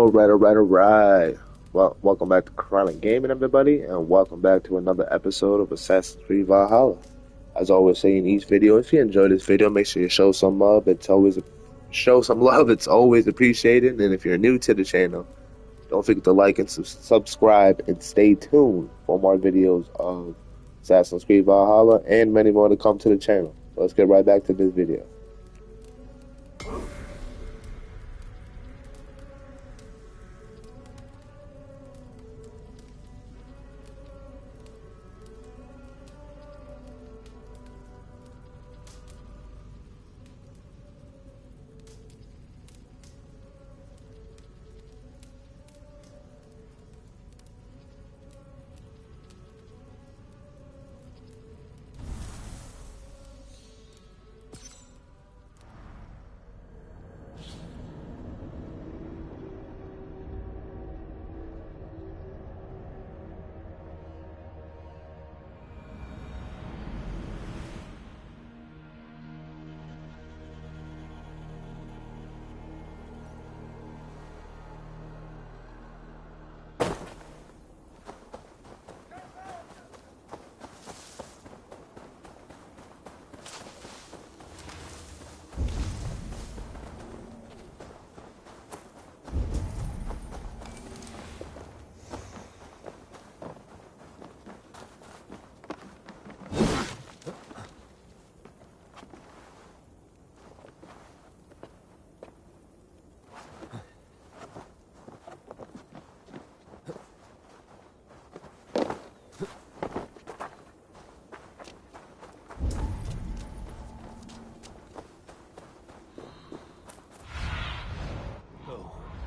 Alright. Well, welcome back to Chronic Gaming, everybody, and welcome back to another episode of Assassin's Creed Valhalla. As I always say in each video, if you enjoy this video, make sure you show some love. Show some love. It's always appreciated. And if you're new to the channel, don't forget to like and subscribe, and stay tuned for more videos of Assassin's Creed Valhalla and many more to come to the channel. So let's get right back to this video.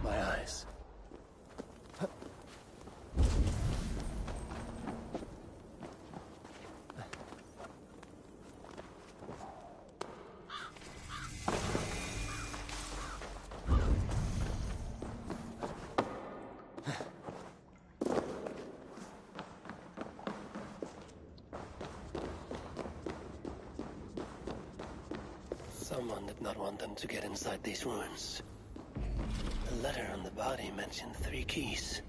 My eyes. Someone did not want them to get inside these ruins. The letter on the body mentioned 3 keys.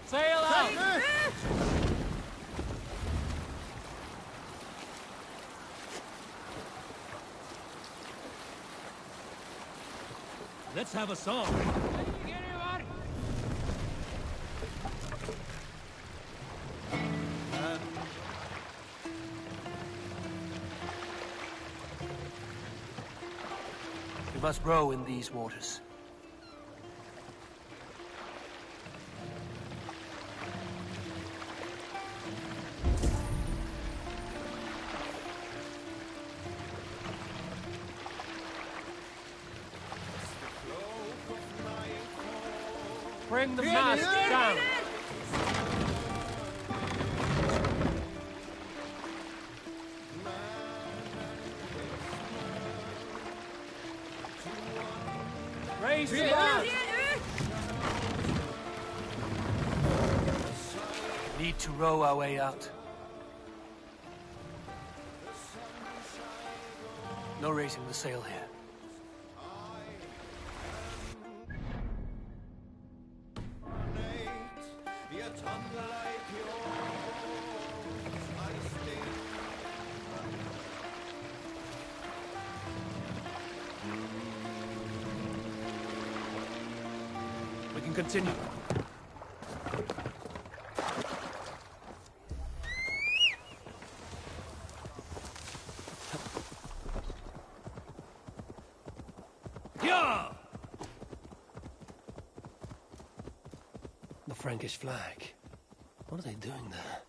Sail out! Let's have a song. We must row in these waters. Bring the mast down! Raise the mast! Need to row our way out. No raising the sail here. We can continue. The Frankish flag. What are they doing there?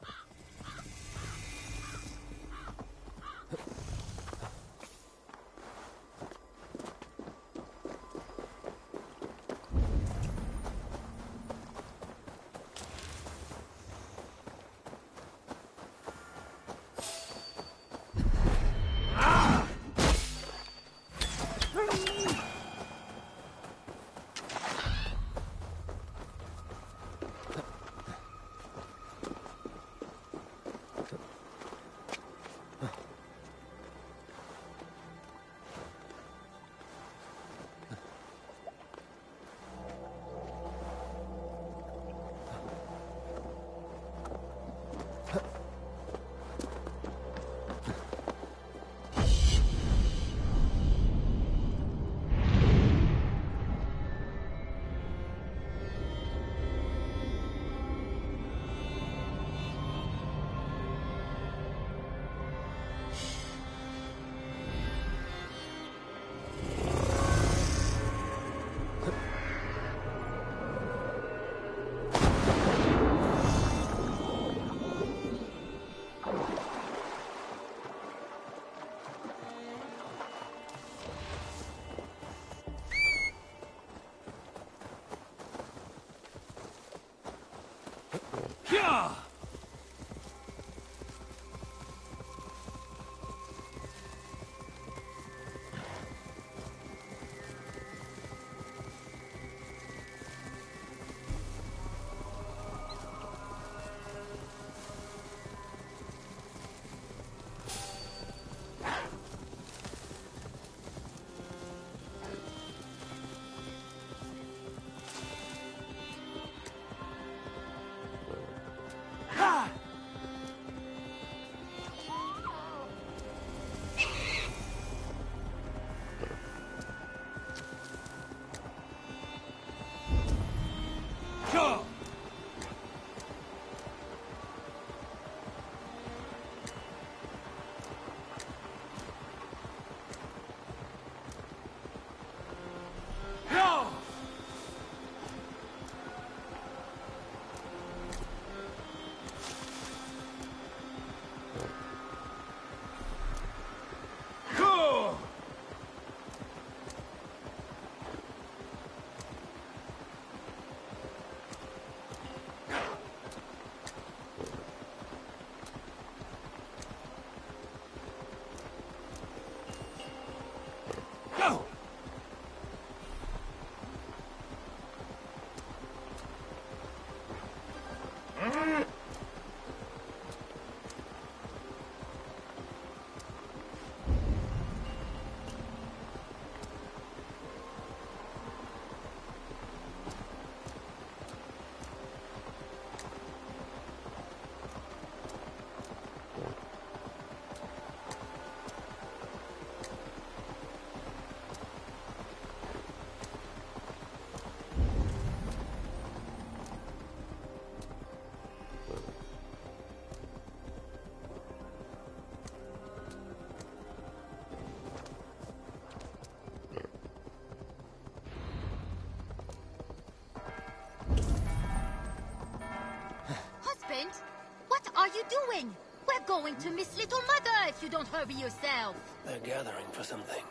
What are you doing? We're going to miss Little Mother if you don't hurry yourself. They're gathering for something.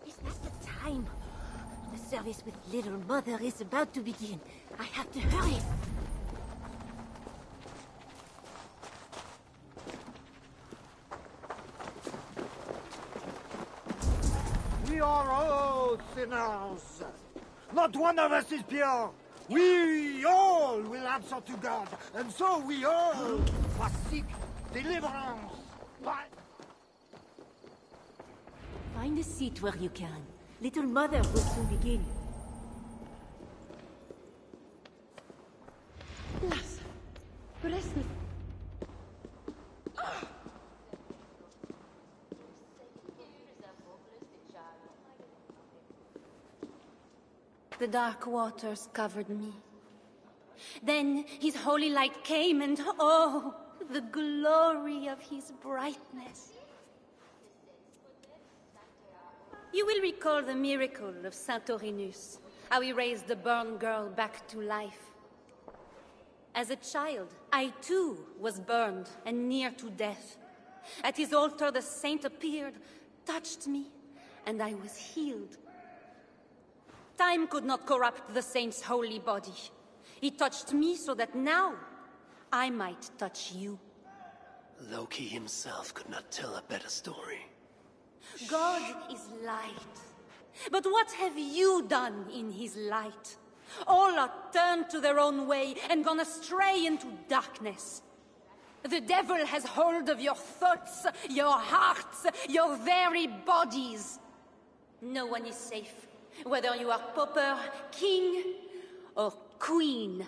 Is this the time? The service with Little Mother is about to begin. I have to hurry. We are all sinners. Not one of us is pure. We all will answer to God, and so we all must seek deliverance. But Find a seat where you can. Little Mother will soon begin. Las, presne. The dark waters covered me. Then his holy light came and oh, the glory of his brightness. You will recall the miracle of Saint Orinus, how he raised the burned girl back to life. As a child, I too was burned and near to death. At his altar the saint appeared, touched me, and I was healed. Time could not corrupt the saint's holy body. He touched me so that now I might touch you. Loki himself could not tell a better story. God is light. But what have you done in his light? All are turned to their own way and gone astray into darkness. The devil has hold of your thoughts, your hearts, your very bodies. No one is safe, whether you are pauper, king, or queen.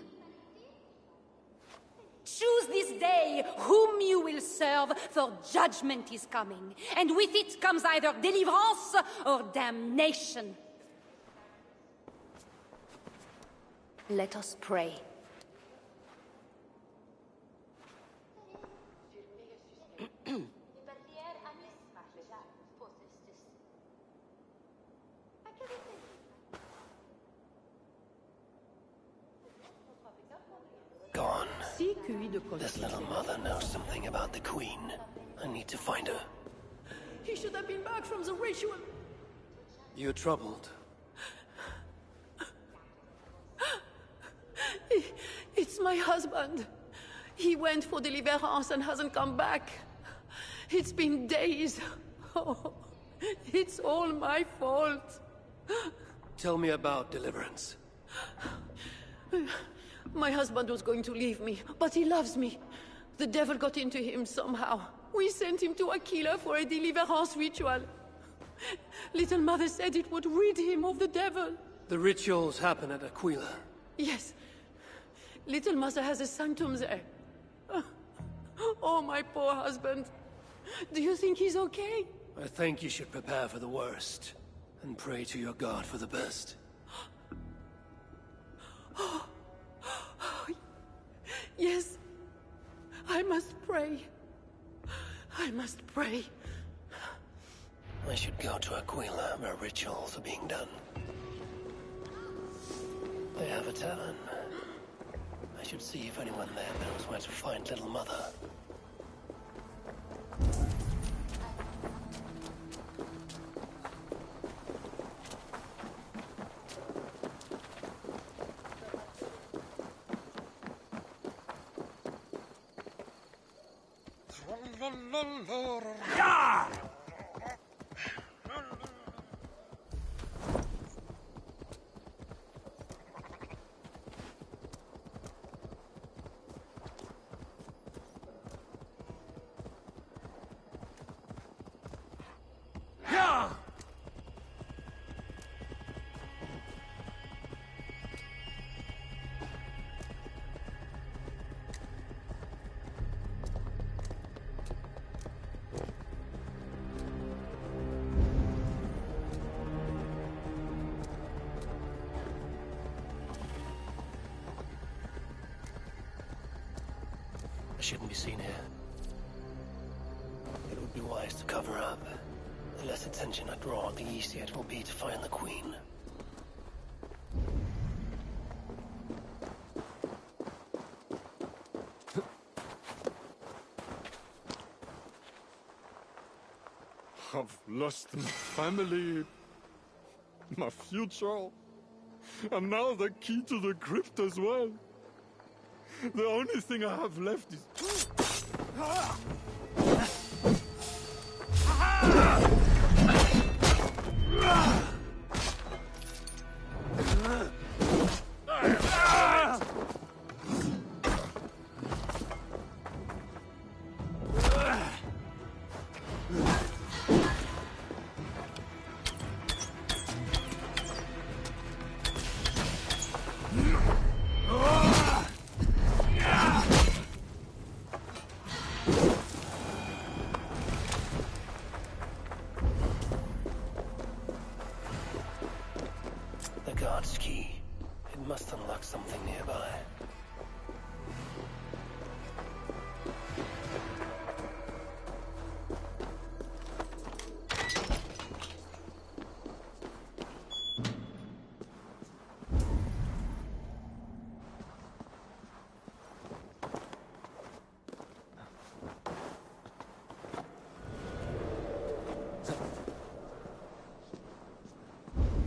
Choose this day whom you will serve, for judgment is coming, and with it comes either deliverance or damnation. Let us pray. Gone. This little mother knows something about the queen. I need to find her. He should have been back from the ritual. You're troubled. It's my husband. He went for deliverance and hasn't come back. It's been days. Oh, it's all my fault. Tell me about deliverance. My husband was going to leave me, but he loves me. The devil got into him somehow. We sent him to Aquila for a deliverance ritual. Little Mother said it would rid him of the devil. The rituals happen at Aquila. Yes. Little Mother has a sanctum there. Oh, my poor husband. Do you think he's okay? I think you should prepare for the worst and pray to your God for the best. Yes. I must pray. I must pray. I should go to Aquila where rituals are being done. They have a tavern. I should see if anyone there knows where to find Little Mother. I shouldn't be seen here. It would be wise to cover up. The less attention I draw, the easier it will be to find the Queen. I've lost my family, my future. And now the key to the crypt as well. The only thing I have left is... The guard's key. It must unlock something nearby.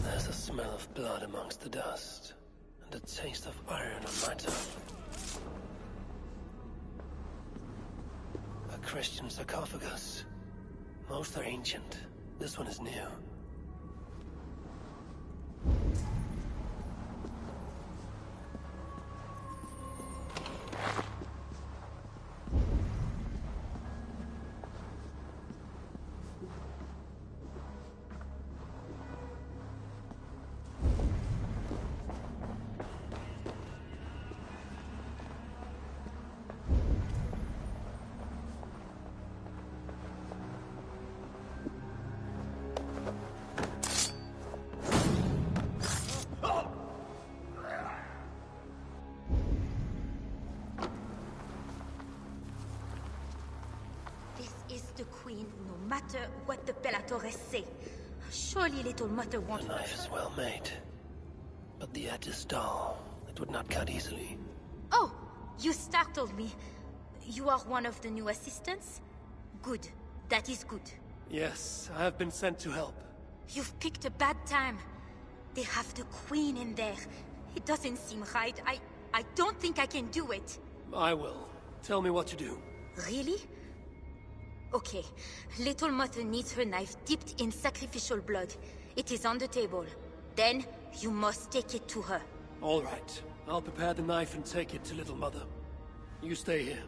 There's a smell of blood amongst the dust, and a taste of iron on my tongue. A Christian sarcophagus. Most are ancient. This one is new. This is the queen, no matter what the Bellatores say. Surely little mother The won't... knife is well made, but the edge is dull. It would not cut easily. Oh, you startled me. You are one of the new assistants? Good. That is good. Yes, I have been sent to help. You've picked a bad time. They have the queen in there. It doesn't seem right. I don't think I can do it. I will. Tell me what to do. Really? Okay. Little Mother needs her knife dipped in sacrificial blood. It is on the table. Then, you must take it to her. All right. I'll prepare the knife and take it to Little Mother. You stay here.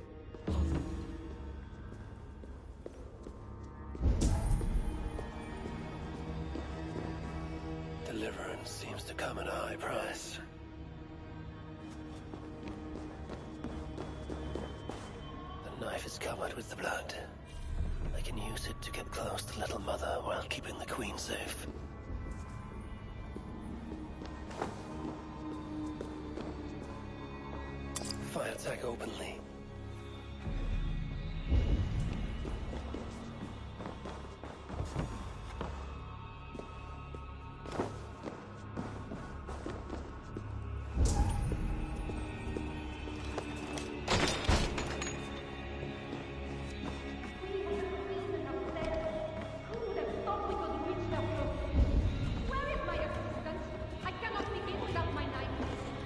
Deliverance seems to come at a high price. The knife is covered with the blood. I can use it to get close to Little Mother while keeping the Queen safe. Fire attack openly.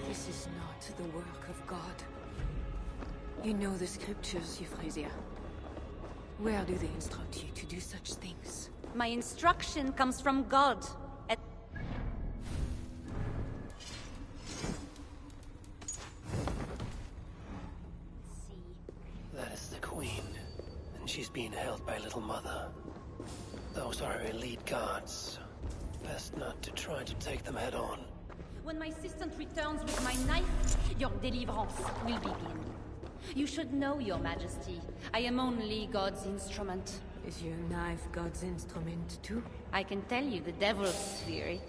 This is not the work of God. You know the scriptures, Euphrasia. Where do they instruct you to do such things? My instruction comes from God. That is the Queen, and she's being held by Little Mother. Those are her elite guards. Best not to try to take them head on. When my assistant returns with my knife, your deliverance will begin. You should know, Your Majesty. I am only God's instrument. Is your knife God's instrument too? I can tell you the devil's spirit.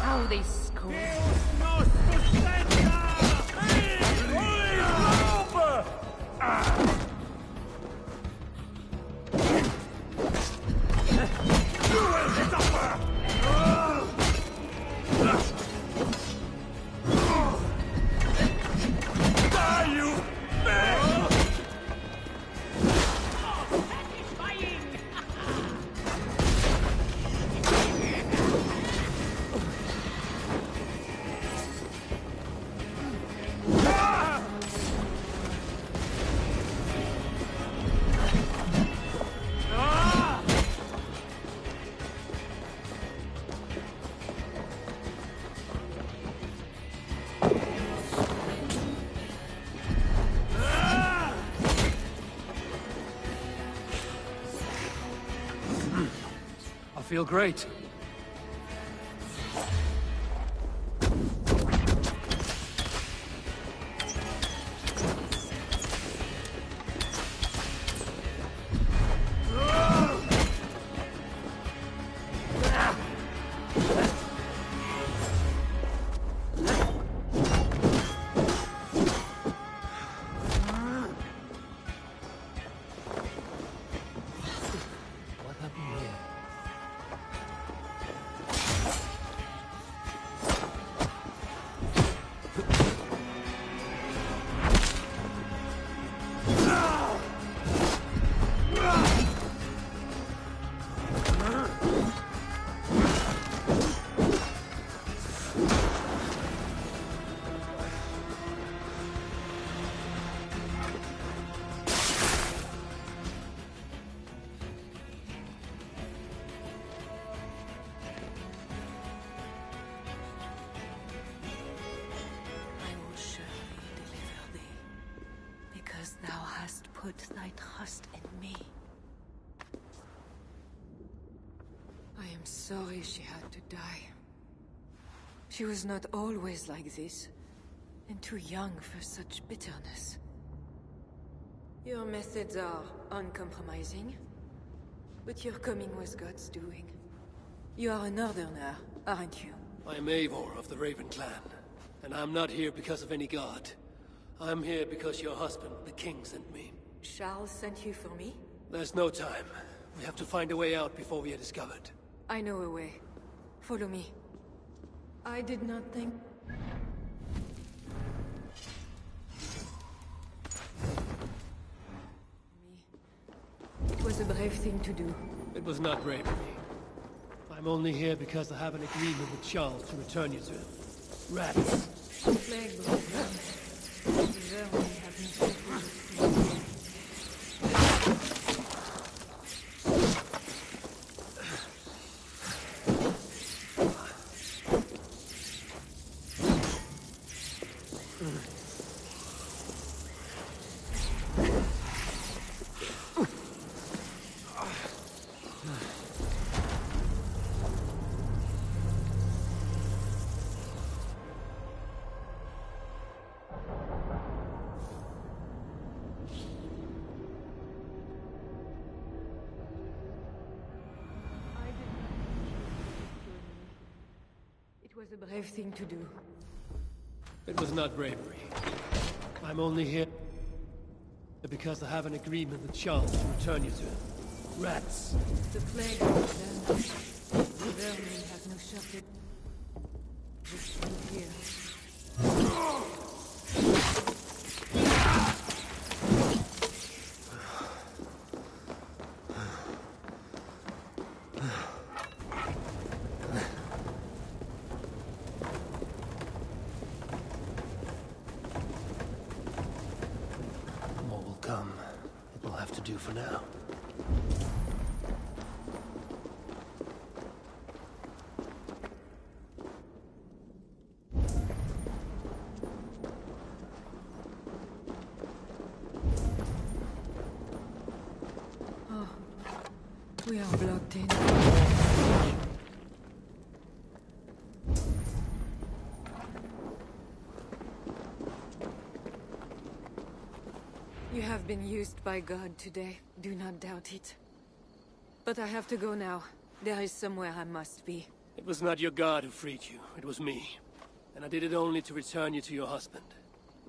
How they scold. feel great. What happened here? I will surely deliver thee, because thou hast put thy trust in me. I am sorry she had to die. She was not always like this, and too young for such bitterness. Your methods are uncompromising, but your coming was God's doing. You are a northerner, aren't you? I am Eivor of the Raven Clan, and I'm not here because of any god. I'm here because your husband, the king, sent me. Charles sent you for me? There's no time. We have to find a way out before we are discovered. I know a way. Follow me. I did not think... It was a brave thing to do. It was not bravery. I'm only here because I have an agreement with Charles to return you to him. Rats. Plague broke down. The vermin have no secret. It was a brave thing to do. It was not bravery. I'm only here because I have an agreement with Charles to return you to him. Rats. The plague broke down. The vermin have no shelter. Just here. More will come. It will have to do for now. We are blocked in. You have been used by God today. Do not doubt it. But I have to go now. There is somewhere I must be. It was not your god who freed you. It was me. And I did it only to return you to your husband.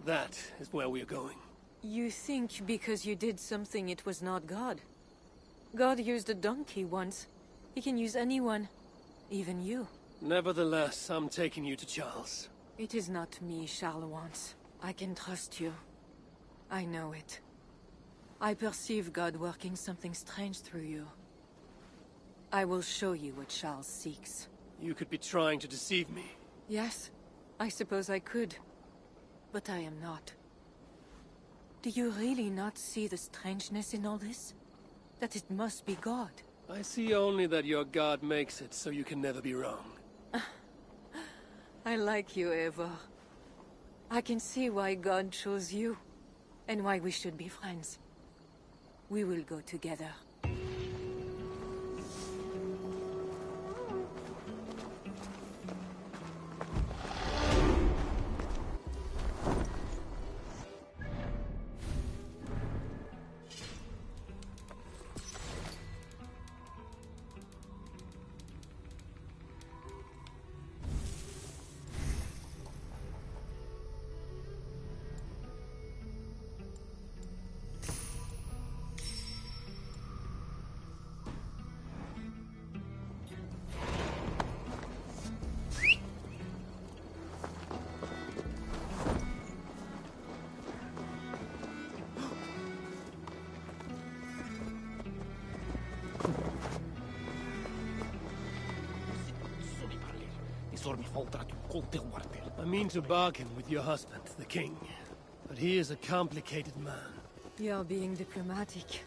That is where we are going. You think because you did something it was not God? God used a donkey once. He can use anyone. Even you. Nevertheless, I'm taking you to Charles. It is not me Charles wants. I can trust you. I know it. I perceive God working something strange through you. I will show you what Charles seeks. You could be trying to deceive me. Yes, I suppose I could. But I am not. Do you really not see the strangeness in all this? That it must be God? I see only that your god makes it so you can never be wrong. I like you, Eivor. I can see why God chose you, and why we should be friends. We will go together. I mean to bargain with your husband, the king. But he is a complicated man. You're being diplomatic.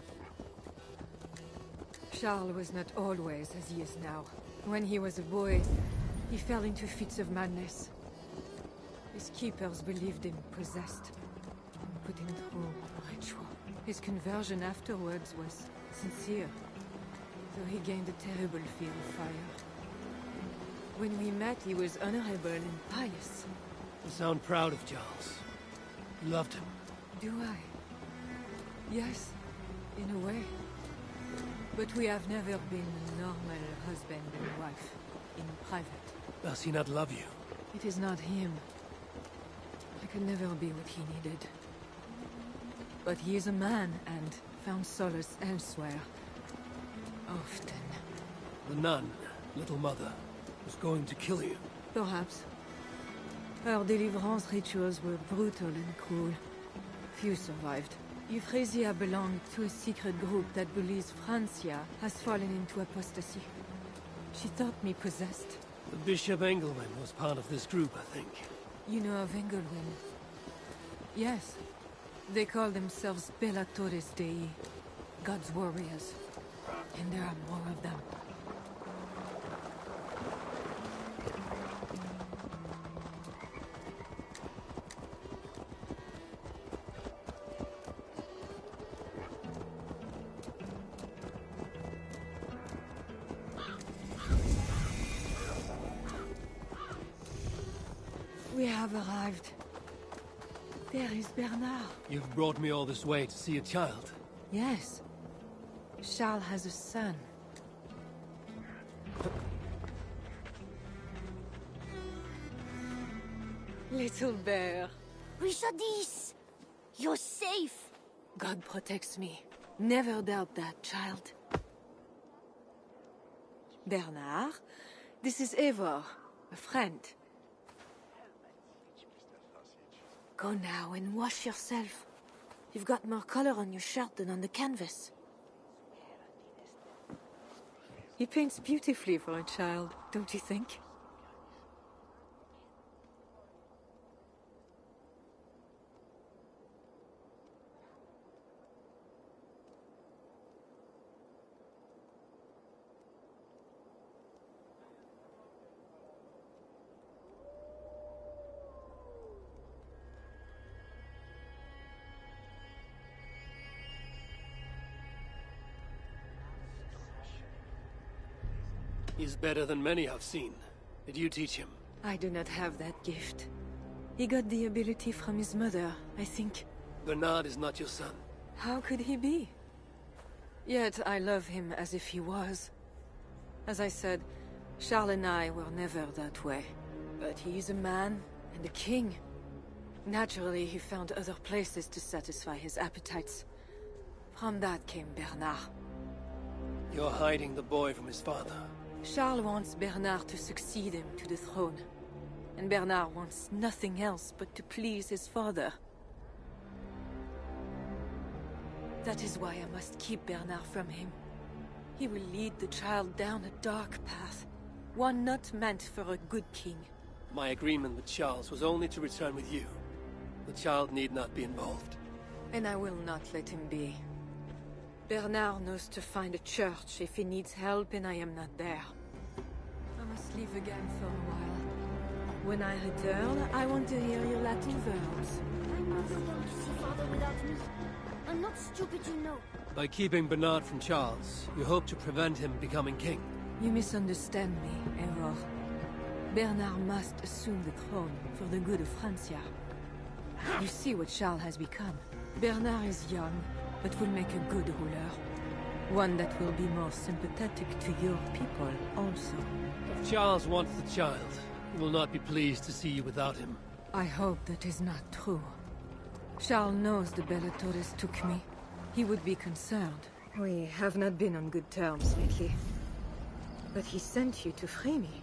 Charles was not always as he is now. When he was a boy, he fell into fits of madness. His keepers believed him possessed, and put him through a ritual. His conversion afterwards was sincere, though he gained a terrible fear of fire. When we met, he was honorable and pious. You sound proud of Charles. You loved him. Do I? Yes, in a way. But we have never been a normal husband and wife, in private. Does he not love you? It is not him. I could never be what he needed. But he is a man, and found solace elsewhere. Often. The nun, Little Mother, was going to kill you. Perhaps. Her deliverance rituals were brutal and cruel. Few survived. Euphrasia belonged to a secret group that believes Francia has fallen into apostasy. She thought me possessed. The Bishop Engelman was part of this group, I think. You know of Engelman? Yes. They call themselves Bellatores Dei, God's warriors. And there are more of them. We have arrived. There is Bernard. You've brought me all this way to see a child. Yes. Charles has a son. Little bear. Richardis! You're safe! God protects me. Never doubt that, child. Bernard, this is Eivor, a friend. Go now and wash yourself. You've got more color on your shirt than on the canvas. He paints beautifully for a child, don't you think? He's better than many I've seen. Did you teach him? I do not have that gift. He got the ability from his mother, I think. Bernard is not your son. How could he be? Yet I love him as if he was. As I said, Charles and I were never that way. But he is a man and a king. Naturally, he found other places to satisfy his appetites. From that came Bernard. You're hiding the boy from his father. Charles wants Bernard to succeed him to the throne. And Bernard wants nothing else but to please his father. That is why I must keep Bernard from him. He will lead the child down a dark path. One not meant for a good king. My agreement with Charles was only to return with you. The child need not be involved. And I will not let him be. Bernard knows to find a church if he needs help and I am not there. I must leave again for a while. When I return, I want to hear your Latin verbs. I'm not going to see Father without me. I'm not stupid, you know. By keeping Bernard from Charles, you hope to prevent him becoming king. You misunderstand me, Eivor. Bernard must assume the throne for the good of Francia. You see what Charles has become. Bernard is young, but will make a good ruler. One that will be more sympathetic to your people, also. If Charles wants the child, he will not be pleased to see you without him. I hope that is not true. Charles knows the Bellatores took me. He would be concerned. We have not been on good terms lately. But he sent you to free me.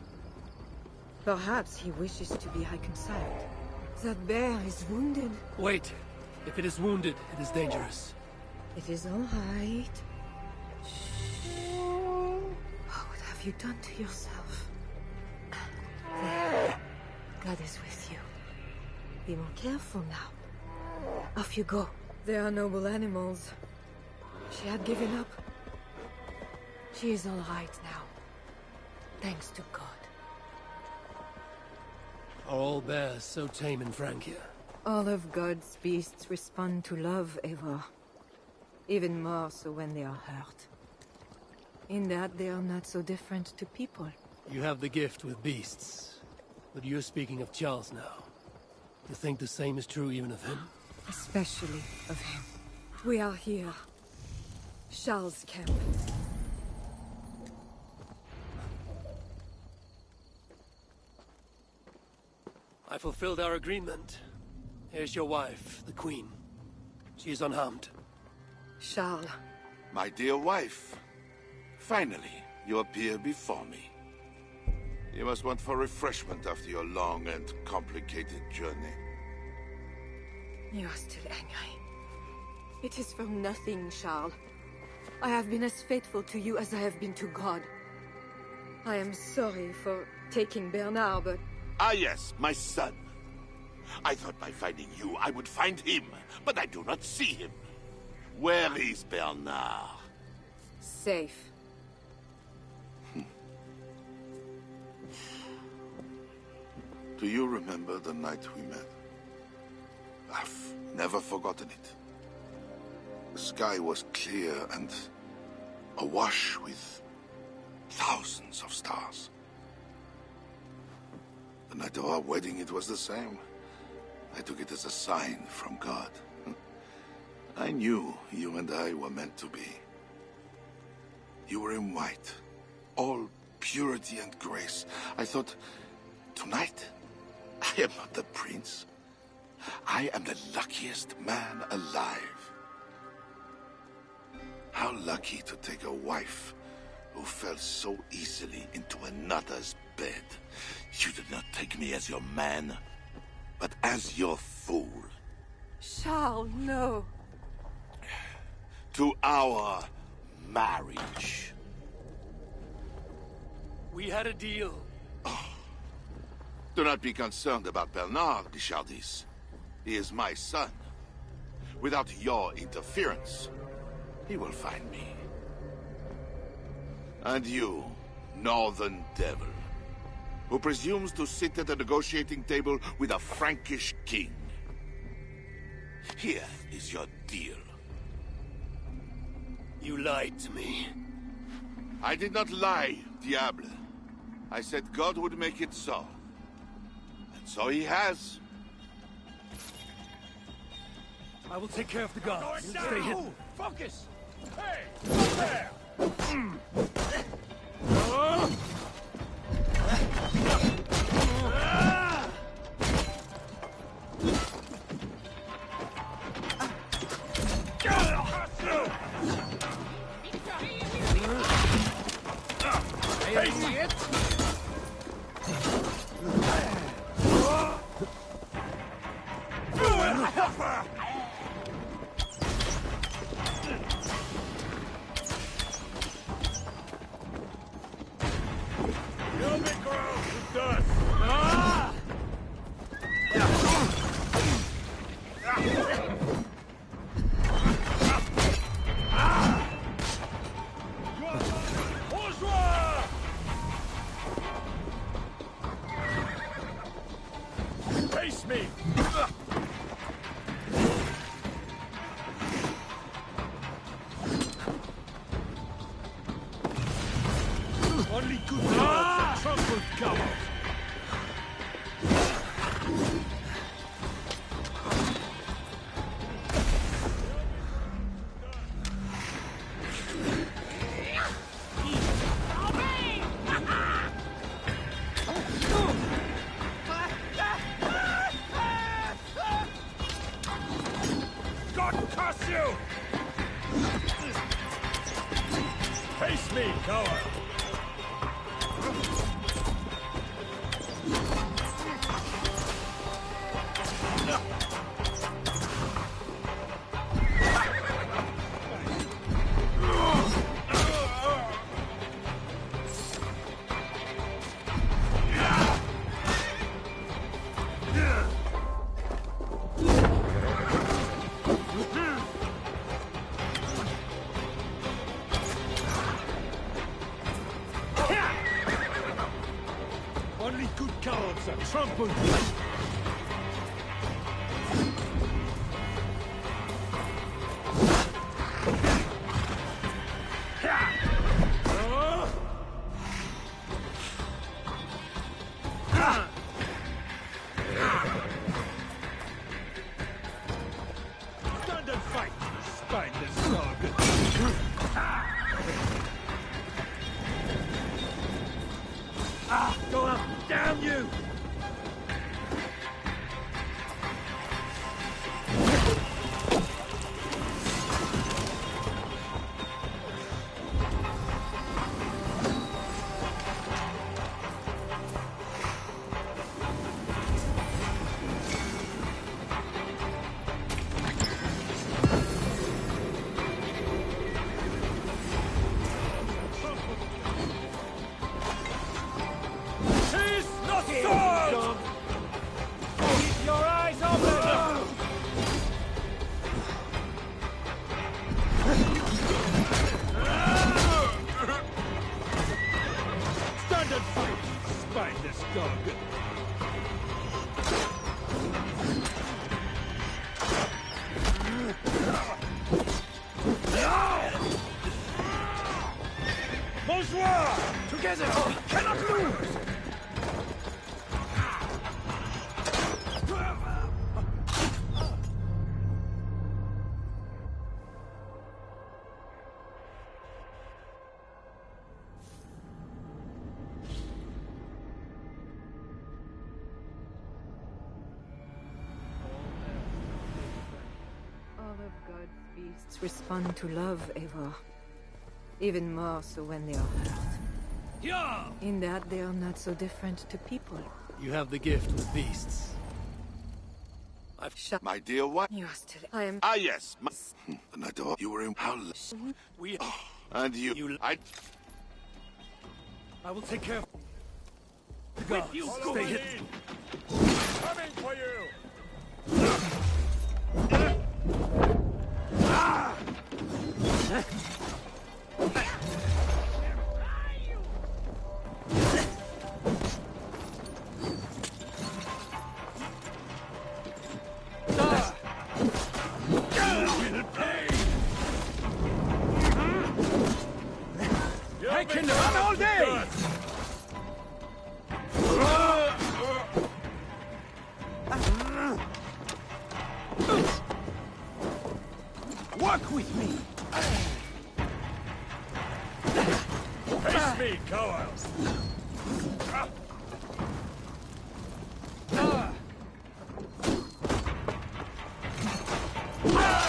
Perhaps he wishes to be reconciled. That bear is wounded. Wait. If it is wounded, it is dangerous. It is all right. Shh. What have you done to yourself? There. God is with you. Be more careful now. Off you go. They are noble animals. She had given up. She is all right now. Thanks to God. Are all bears so tame in Francia? All of God's beasts respond to love, Eivor. Even more so when they are hurt. In that they are not so different to people. You have the gift with beasts. But you're speaking of Charles now. You think the same is true even of him? Especially of him. We are here. Charles' camp. I fulfilled our agreement. Here's your wife, the Queen. She is unharmed. Charles. My dear wife. Finally, you appear before me. You must want for refreshment after your long and complicated journey. You are still angry. It is for nothing, Charles. I have been as faithful to you as I have been to God. I am sorry for taking Bernard, but... Ah yes, my son. I thought by finding you, I would find him, but I do not see him. Where is Bernard? Safe. Do you remember the night we met? I've never forgotten it. The sky was clear and awash with thousands of stars. The night of our wedding, it was the same. I took it as a sign from God. I knew you and I were meant to be. You were in white, all purity and grace. I thought, tonight, I am not the prince. I am the luckiest man alive. How lucky to take a wife who fell so easily into another's bed. You did not take me as your man, but as your fool. Charles, no. To our marriage. We had a deal. Do not be concerned about Bernard, Richardis. He is my son. Without your interference, he will find me. And you, northern devil, who presumes to sit at a negotiating table with a Frankish king. Here is your deal. You lied to me. I did not lie, Diable. I said God would make it so. And so he has. I will take care of the guards. Stay hidden. Focus! Hey! Up there! Hey, see it? You'll be gross with dust. Bonjour! Face me! Only good gods and trampled cowards! God curse you! Face me, coward! Elves are trampled. Stand and fight, spineless dog. Go up, damn you! Stand and fight, spineless dog. Bonjour! Together, we cannot lose! All of God's beasts respond to love, Eivor. Even more so when they are hurt. Yeah! In that they are not so different to people. You have the gift with beasts. Shut. My dear wife. You are still. I am. Ah, yes. And I thought you were in. How? We... And you. I will take care of... God, stay hidden. Coming for you! I can run all day! Walk with me! Face me, cowards!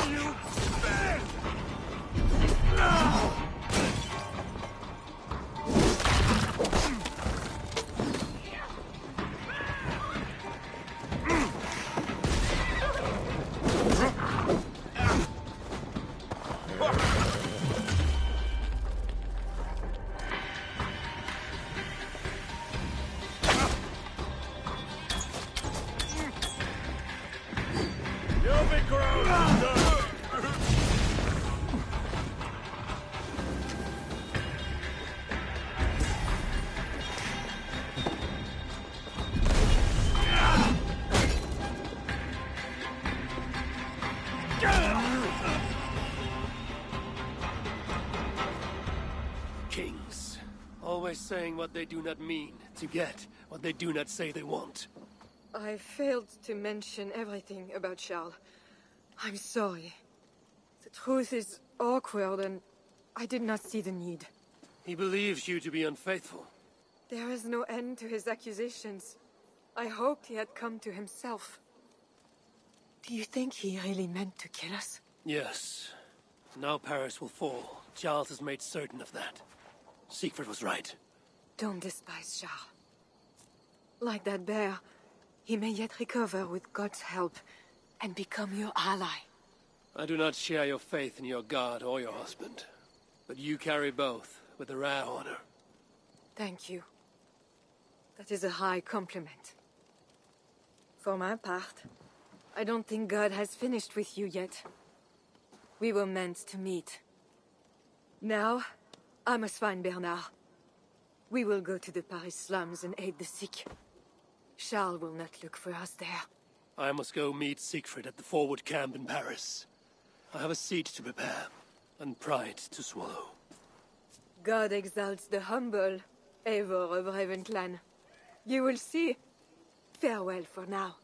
You spin! You'll be ground! Kings, always saying what they do not mean, to get what they do not say they want. I failed to mention everything about Charles. I'm sorry. The truth is awkward and I did not see the need. He believes you to be unfaithful. There is no end to his accusations. I hoped he had come to himself. Do you think he really meant to kill us? Yes. Now Paris will fall. Charles has made certain of that. Siegfried was right. Don't despise Charles. Like that bear, he may yet recover with God's help and become your ally. I do not share your faith in your god or your husband. But you carry both with a rare honor. Thank you. That is a high compliment. For my part, I don't think God has finished with you yet. We were meant to meet. Now, I must find Bernard. We will go to the Paris slums and aid the sick. Charles will not look for us there. I must go meet Siegfried at the forward camp in Paris. I have a seat to prepare, and pride to swallow. God exalts the humble, Eivor of Ravenclan. You will see. Farewell for now.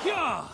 Yeah!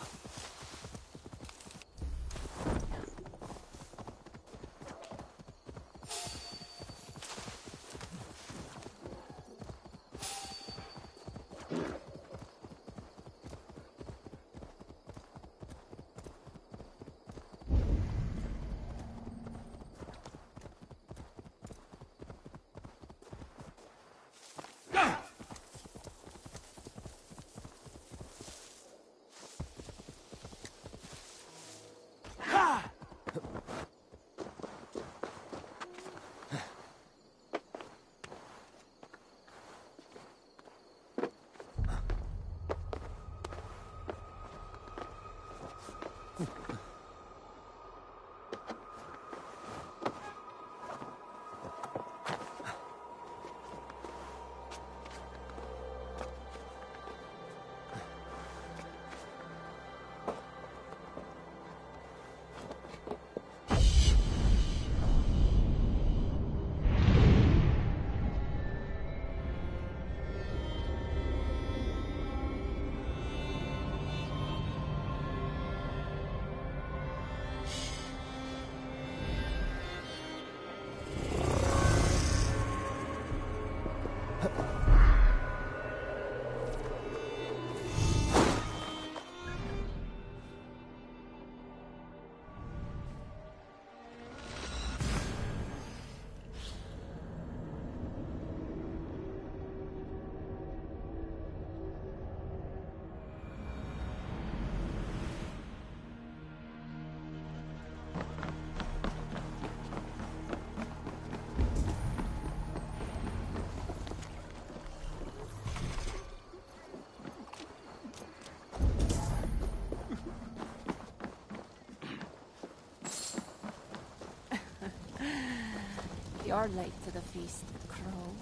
You're late to the feast, Crow.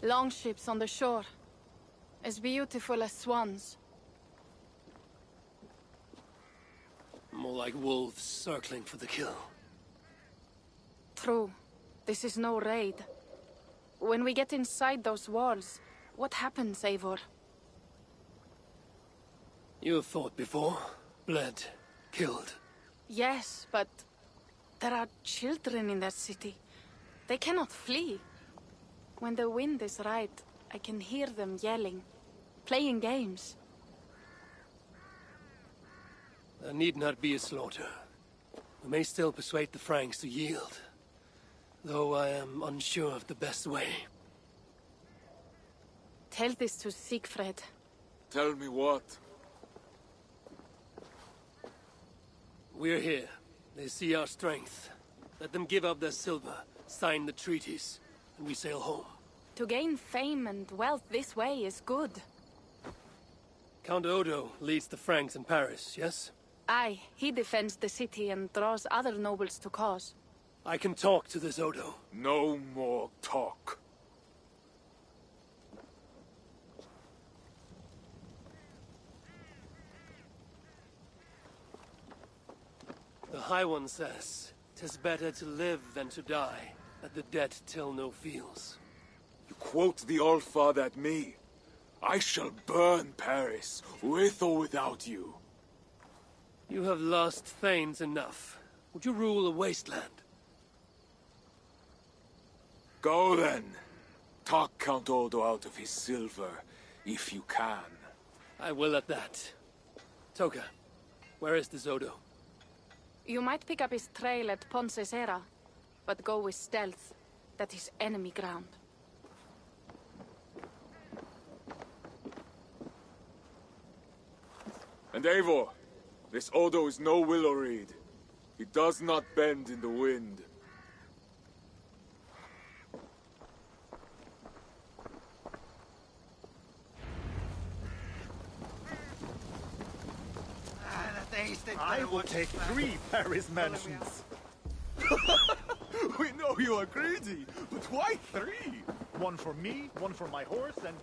Longships on the shore. As beautiful as swans. More like wolves circling for the kill. True. This is no raid. When we get inside those walls, what happens, Eivor? You have fought before, bled, killed. Yes, but there are children in that city. They cannot flee. When the wind is right, I can hear them yelling, playing games. There need not be a slaughter. We may still persuade the Franks to yield, though I am unsure of the best way. Tell this to Siegfried. Tell me what? We're here. They see our strength. Let them give up their silver, sign the treaties, and we sail home. To gain fame and wealth this way is good. Count Odo leads the Franks in Paris, yes? Aye, he defends the city and draws other nobles to cause. I can talk to this Odo. No more talk. The High One says, 'tis better to live than to die, that the dead tell no feels. You quote the All-Father at me. I shall burn Paris, with or without you. You have lost thanes enough. Would you rule a wasteland? Go then. Talk Count Odo out of his silver, if you can. I will at that. Toka, where is this Odo? You might pick up his trail at Poncesera, but go with stealth. That is enemy ground. And Eivor, this Odo is no willow reed. He does not bend in the wind. I will take 3 Paris mansions. We know you are greedy, but why 3? 1 for me, 1 for my horse, and...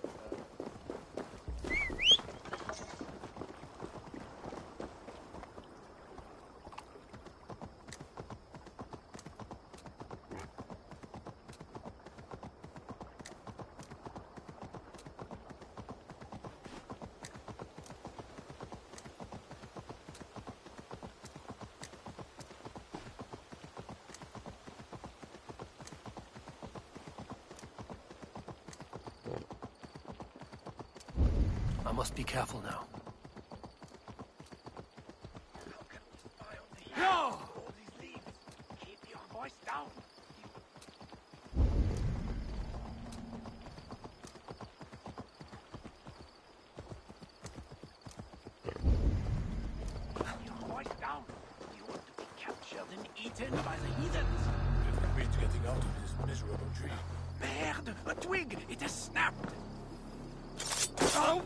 I must be careful now. No! Keep your voice down. Your voice down. You want to be captured and eaten by the heathens. If it means getting out of this miserable tree. Merde! A twig! It has snapped! Oh!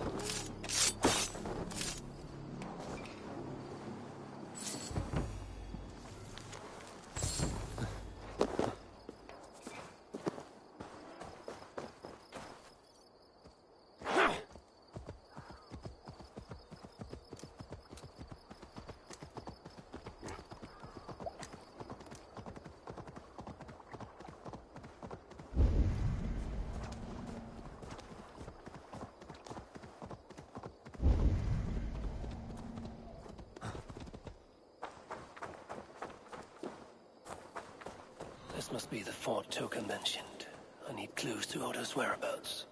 This must be the fort Toka mentioned. I need clues to Odo's whereabouts.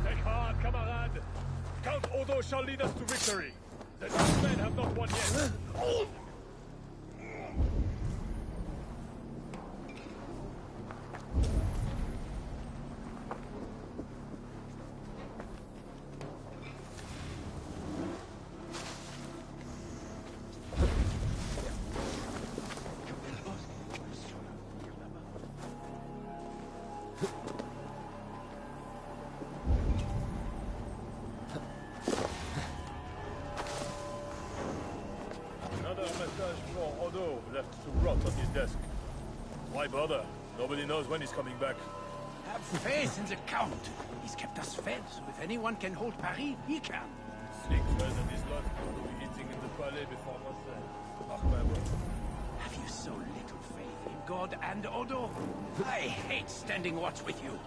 Take heart, camarade! Count Odo shall lead us to victory! The Dutch men have not won yet! Another message for Odo left to rot on his desk. Why bother? Nobody knows when he's coming back. Have faith in the Count. He's kept us fed, so if anyone can hold Paris, he can. Sneak present is not going to be eating in the palais before Marseille. Mark my words. Have you so little faith in God and Odo? I hate standing watch with you.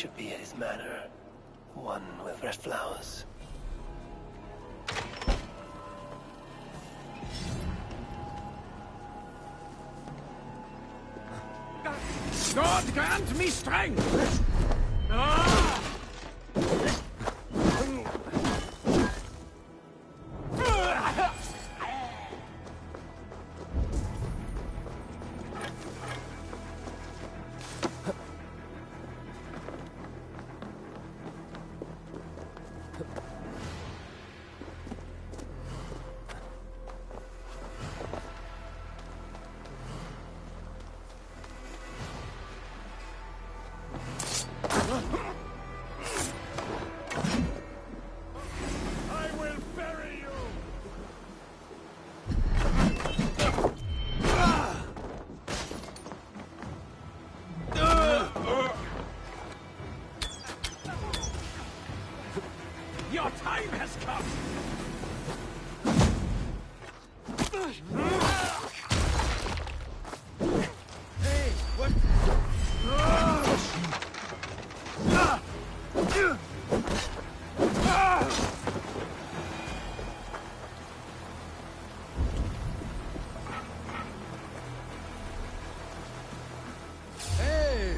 should be at his manor. One with red flowers. God grant me strength! Ah! Your time has come! Hey, what? Hey!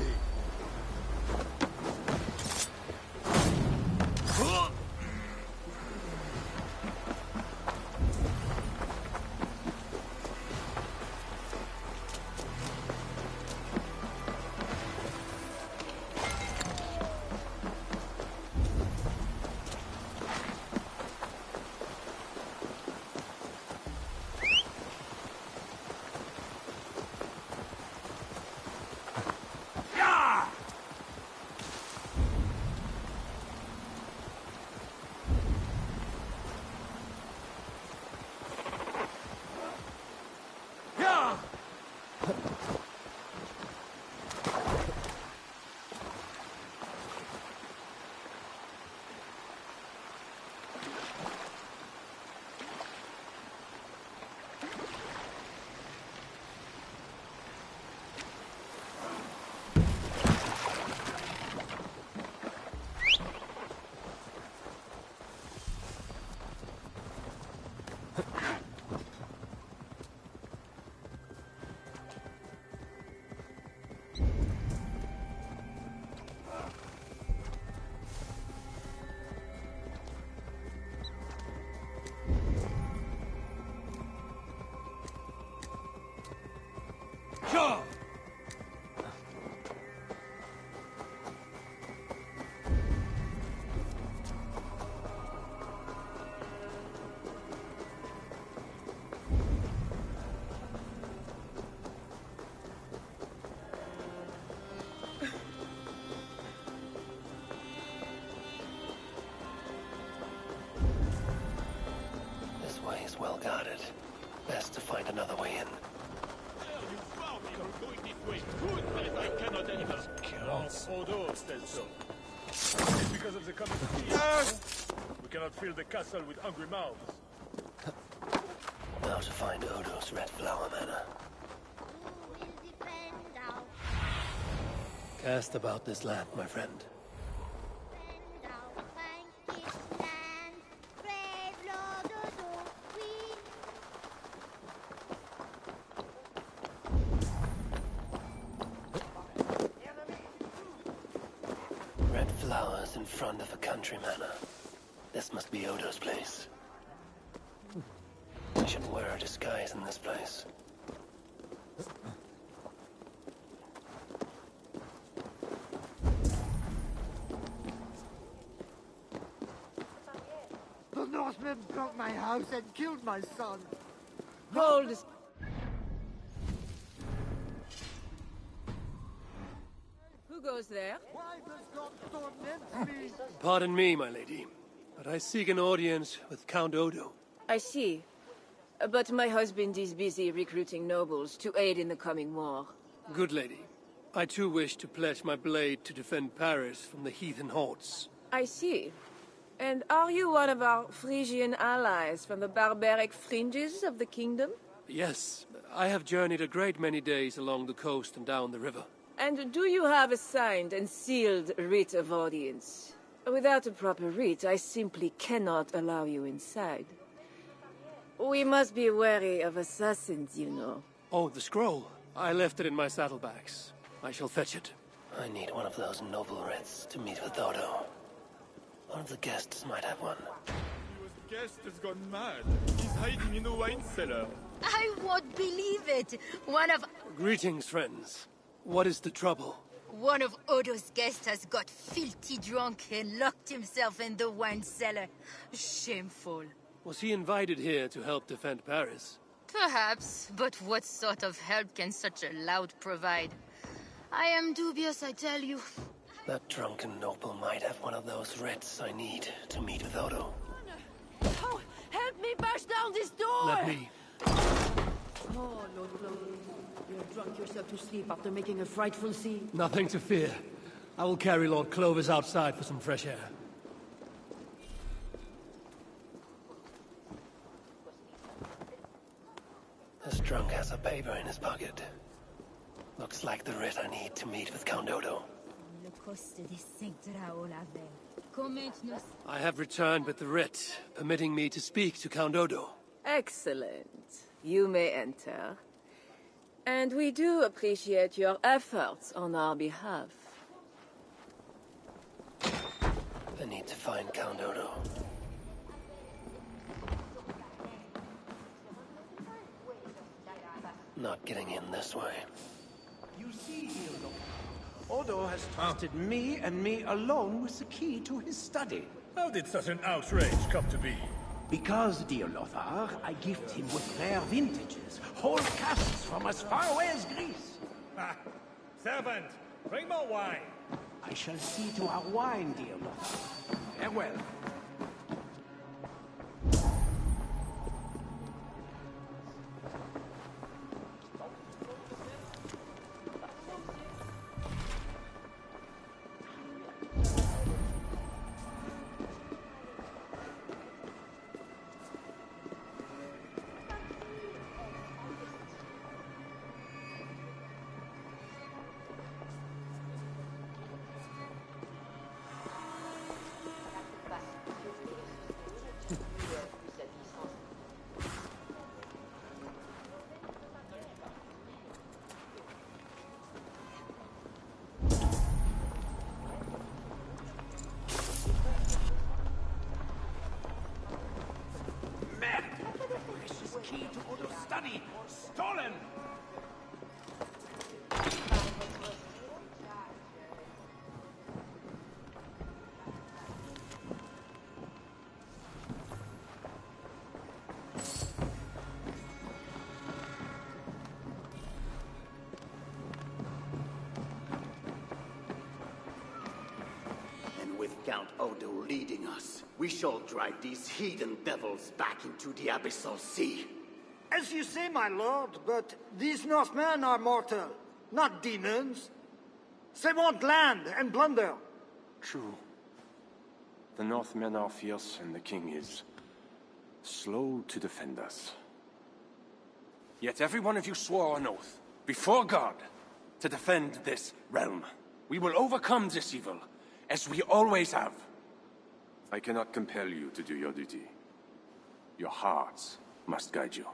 Sure! This way is well guarded. Best to find another way in. Odo says so. It's because of the coming feast. We cannot fill the castle with hungry mouths. Now to find Odo's Red Flower Manor. Cast about this land, my friend. Red flowers in front of a country manor. This must be Odo's place. I should wear a disguise in this place. The Northmen broke my house and killed my son. Hold. Who goes there? Why does God torment me? Pardon me, my lady, but I seek an audience with Count Odo. I see. But my husband is busy recruiting nobles to aid in the coming war. Good lady, I too wish to pledge my blade to defend Paris from the heathen hordes. I see. And are you one of our Frisian allies from the barbaric fringes of the kingdom? Yes, I have journeyed a great many days along the coast and down the river. And do you have a signed and sealed writ of audience? Without a proper writ, I simply cannot allow you inside. We must be wary of assassins, you know. Oh, the scroll. I left it in my saddlebags. I shall fetch it. I need one of those noble writs to meet with Odo. One of the guests might have one. Your guest has gone mad. He's hiding in the wine cellar. I won't believe it! Greetings, friends. What is the trouble? One of Odo's guests has got filthy drunk and locked himself in the wine cellar. Shameful. Was he invited here to help defend Paris? Perhaps, but what sort of help can such a lout provide? I am dubious, I tell you. That drunken noble might have one of those writs I need to meet with Odo. Oh, help me bash down this door! Let me. Oh, Lord Clovis. You have drunk yourself to sleep after making a frightful scene. Nothing to fear. I will carry Lord Clovis outside for some fresh air. This drunk has a paper in his pocket. Looks like the writ I need to meet with Count Odo. I have returned with the writ, permitting me to speak to Count Odo. Excellent. You may enter. And we do appreciate your efforts on our behalf. I need to find Count Odo. Not getting in this way. You see, Odo has trusted me and me alone with the key to his study. How did such an outrage come to be? Because, dear Lothar, I gift him with rare vintages, whole casks from as far away as Greece. Ah, servant, bring more wine. I shall see to our wine, dear Lothar. Farewell. Key to Odo's study! Stolen! And with Count Odo leading us, we shall drive these heathen devils back into the abyssal sea. As you say, my lord, but these Northmen are mortal, not demons. They want land and plunder. True. The Northmen are fierce, and the king is slow to defend us. Yet every one of you swore an oath, before God, to defend this realm. We will overcome this evil, as we always have. I cannot compel you to do your duty. Your hearts must guide you.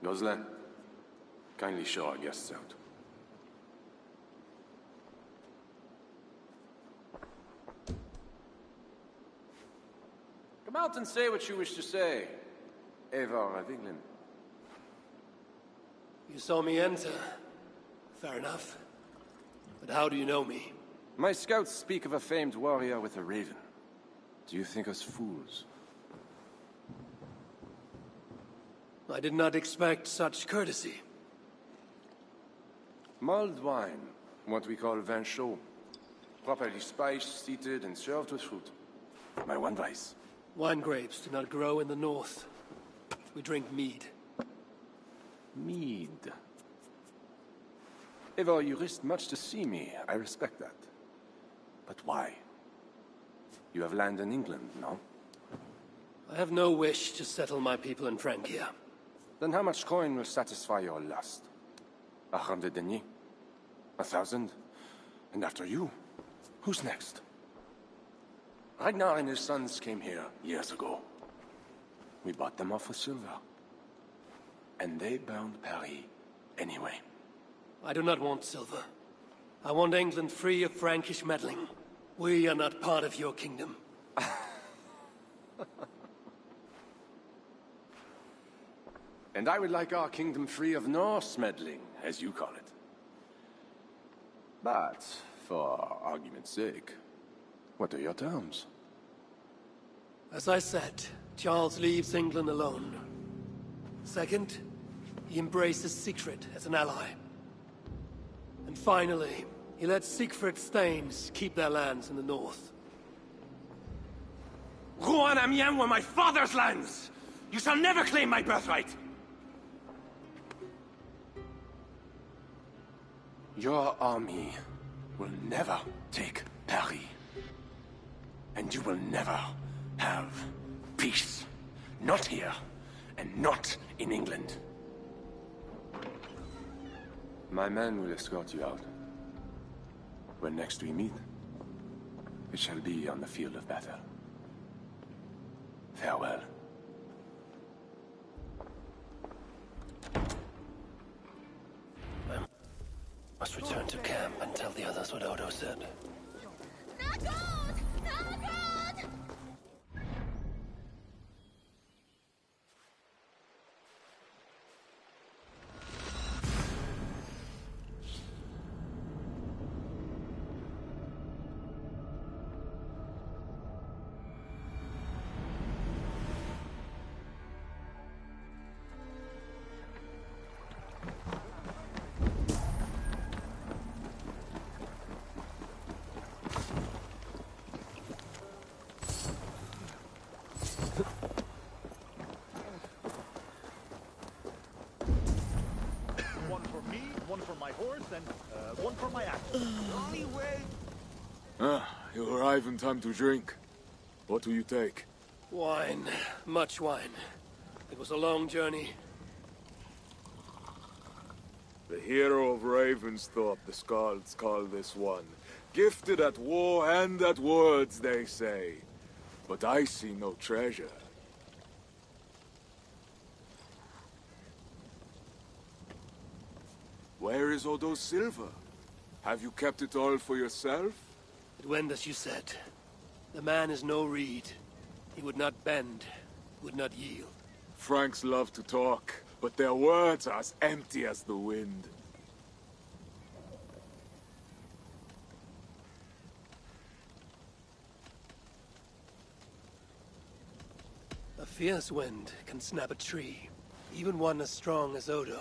Gosselin, kindly show our guests out. Come out and say what you wish to say, Eivor of England. You saw me enter. Fair enough. But how do you know me? My scouts speak of a famed warrior with a raven. Do you think us fools? I did not expect such courtesy. Mulled wine, what we call vin chaud. Properly spiced, seated, and served with fruit. My one vice. Wine grapes do not grow in the north. We drink mead. Mead. Eivor, you risked much to see me. I respect that. But why? You have land in England, no? I have no wish to settle my people in Francia. Then how much coin will satisfy your lust? 100 deniers? 1,000. And after you, who's next? Ragnar and his sons came here years ago. We bought them off with silver. And they burned Paris anyway. I do not want silver. I want England free of Frankish meddling. We are not part of your kingdom. And I would like our kingdom free of Norse meddling, as you call it. But, for argument's sake, what are your terms? As I said, Charles leaves England alone. Second, he embraces Siegfried as an ally. And finally, he lets Siegfried's Thanes keep their lands in the north. Rouen and Amiens were my father's lands! You shall never claim my birthright! Your army will never take Paris. And you will never have peace. Not here, and not in England. My men will escort you out. When next we meet, it shall be on the field of battle. Farewell. I must return to camp and tell the others what Odo said. One for me, one for my horse, and one for my axe. Only way. You arrive in time to drink. What will you take? Wine. Much wine. It was a long journey. The hero of Ravensthorpe, the Skalds call this one. Gifted at war and at words, they say. But I see no treasure. Where is Odo's silver? Have you kept it all for yourself? It went as you said. The man is no reed. He would not bend, would not yield. Franks love to talk, but their words are as empty as the wind. A fierce wind can snap a tree, even one as strong as Odo.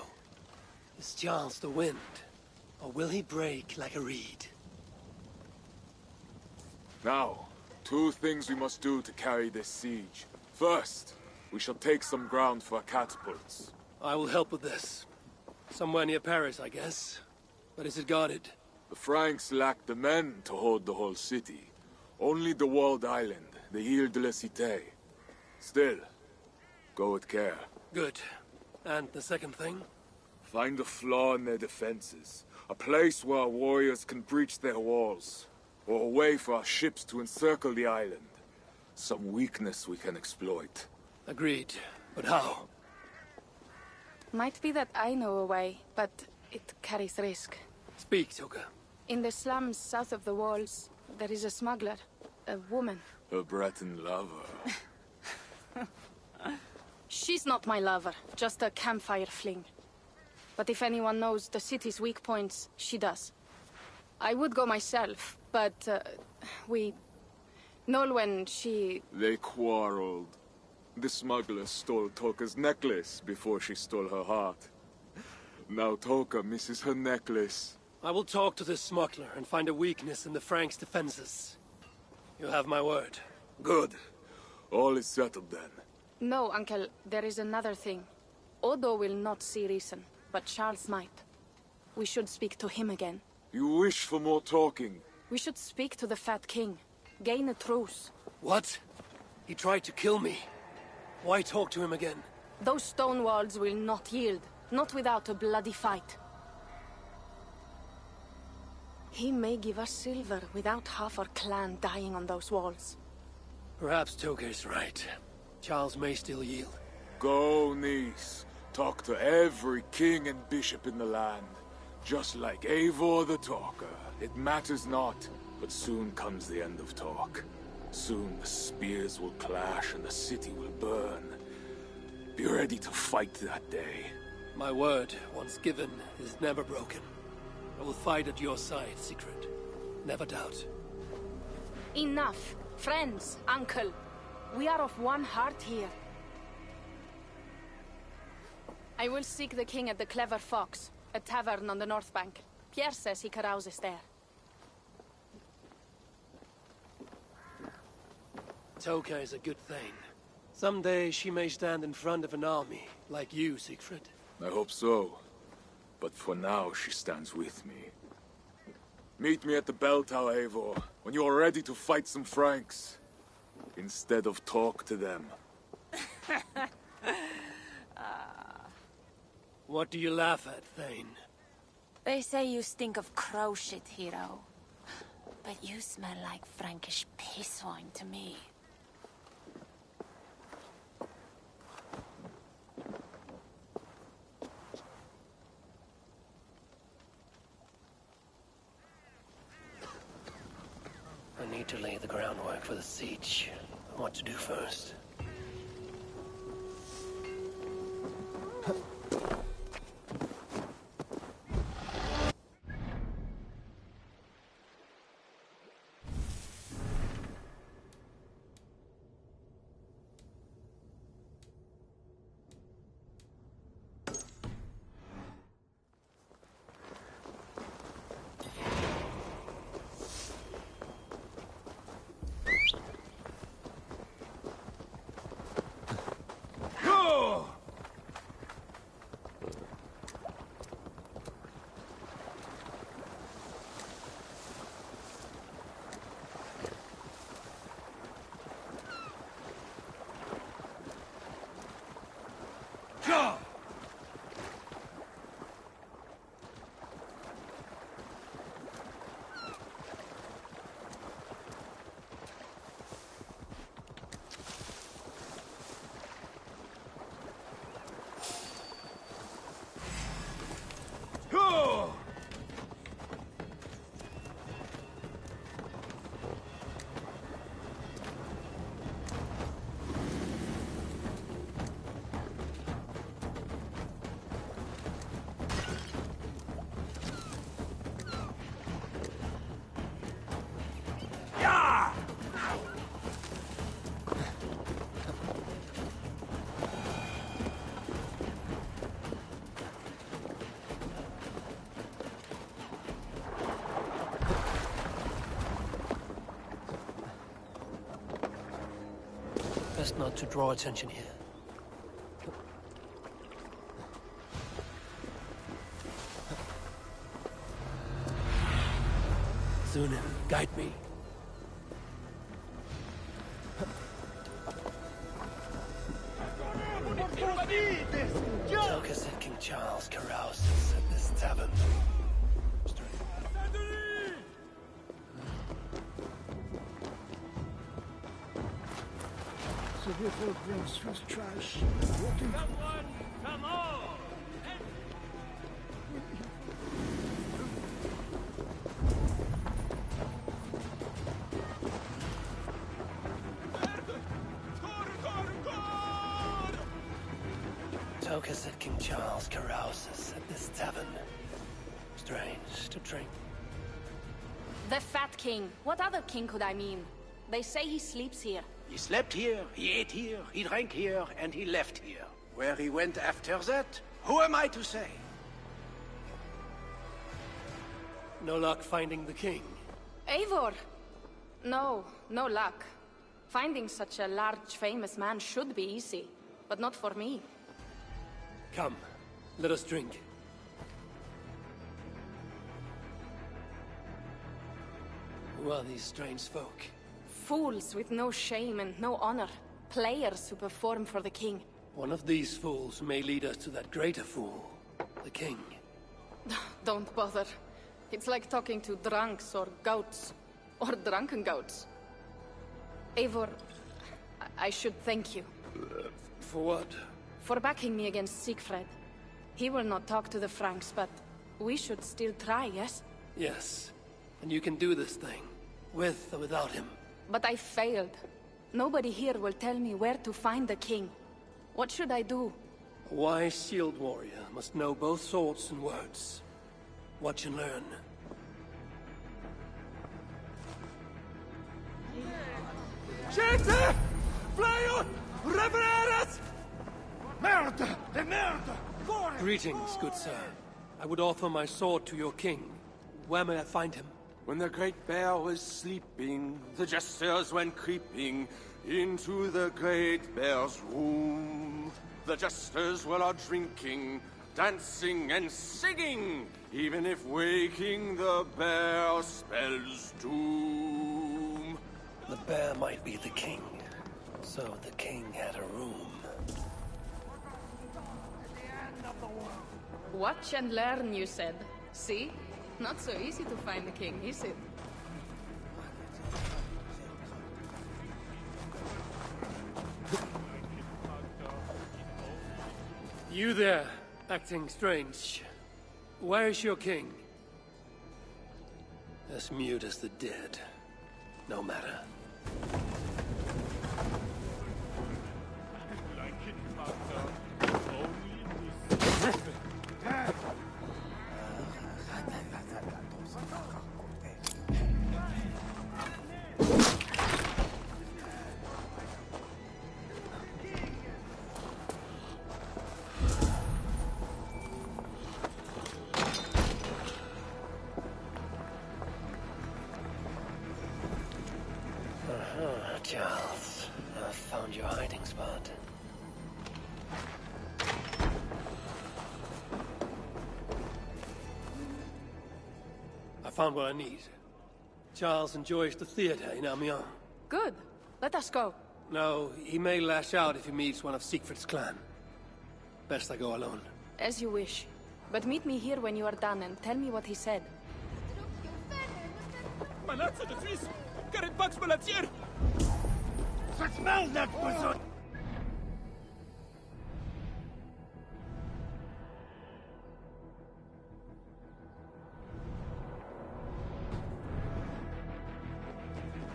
Is Charles the wind, or will he break like a reed? Now, two things we must do to carry this siege. First, we shall take some ground for catapults. I will help with this. Somewhere near Paris, I guess. But is it guarded? The Franks lack the men to hold the whole city. Only the walled island, the Ile de la Cité. Still, go with care. Good. And the second thing? Find a flaw in their defenses. A place where our warriors can breach their walls. Or a way for our ships to encircle the island. Some weakness we can exploit. Agreed. But how? Might be that I know a way, but it carries risk. Speak, Toka. In the slums south of the walls, there is a smuggler. A woman. A Breton lover. She's not my lover, just a campfire fling. But if anyone knows the city's weak points, she does. I would go myself, but Nolwenn, she... They quarreled. The smuggler stole Toka's necklace before she stole her heart. Now Toka misses her necklace. I will talk to this smuggler and find a weakness in the Franks' defenses. You have my word. Good. All is settled then. No, Uncle, there is another thing. Odo will not see reason, but Charles might. We should speak to him again. You wish for more talking? We should speak to the Fat King. Gain a truce. What? He tried to kill me. Why talk to him again? Those stone walls will not yield. Not without a bloody fight. He may give us silver without half our clan dying on those walls. Perhaps Toke's right. Charles may still yield. Go, niece. Talk to every king and bishop in the land. Just like Eivor the Talker. It matters not, but soon comes the end of talk. Soon the spears will clash and the city will burn. Be ready to fight that day. My word, once given, is never broken. I will fight at your side, Secret. Never doubt. Enough. Friends, uncle. We are of one heart here. I will seek the king at the Clever Fox, a tavern on the north bank. Pierre says he carouses there. Toka is a good thing. Someday she may stand in front of an army, like you, Siegfried. I hope so. But for now, she stands with me. Meet me at the bell tower, Eivor, when you are ready to fight some Franks. Instead of talk to them. What do you laugh at, Thane? They say you stink of crow shit, hero. But you smell like Frankish piss wine to me. I need to lay the groundwork for the siege. What to do first? Best not to draw attention here. Zunin, guide me. Toka said King Charles carouses at this tavern. The river runs through trash. Someone, come on! Toka said King Charles carouses at this tavern. Strange to drink. The Fat King. What other king could I mean? They say he sleeps here. He slept here, he ate here, he drank here, and he left here. Where he went after that, who am I to say? No luck finding the king. Eivor! No, no luck. Finding such a large, famous man should be easy, but not for me. Come, let us drink. Who are these strange folk? Fools with no shame and no honor. Players who perform for the king. One of these fools may lead us to that greater fool, the king. Don't bother. It's like talking to drunks or goats. Or drunken goats. Eivor, I should thank you. For what? For backing me against Siegfried. He will not talk to the Franks, but we should still try, yes? Yes. And you can do this thing. With or without him. But I failed. Nobody here will tell me where to find the king. What should I do? A wise shield warrior must know both swords and words. Watch and learn. Gente! Fly Revereras! Merde! De merde! Greetings, good sir. I would offer my sword to your king. Where may I find him? When the great bear was sleeping, the jesters went creeping into the great bear's room. The jesters were all drinking, dancing and singing, even if waking the bear spells doom. The bear might be the king, so the king had a room. Watch and learn, you said. See? Not so easy to find the king, is it? You there, acting strange. Where is your king? As mute as the dead. No matter. Charles, I've found your hiding spot. I found what I need. Charles enjoys the theater in Amiens. Good. Let us go. No, he may lash out if he meets one of Siegfried's clan. Best I go alone. As you wish. But meet me here when you are done and tell me what he said. Malazzo de Suisse! Care pax malatier! Ça smell that besoin!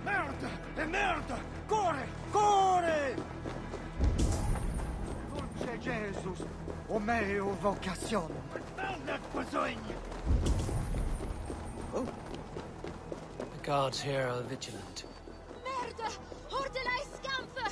Merde! E merde! Corre! Corre! Dulce Jesus! O meo vocation! Smell that besogne! Oh. The guards here are vigilant. Merde! Hordelij scamper!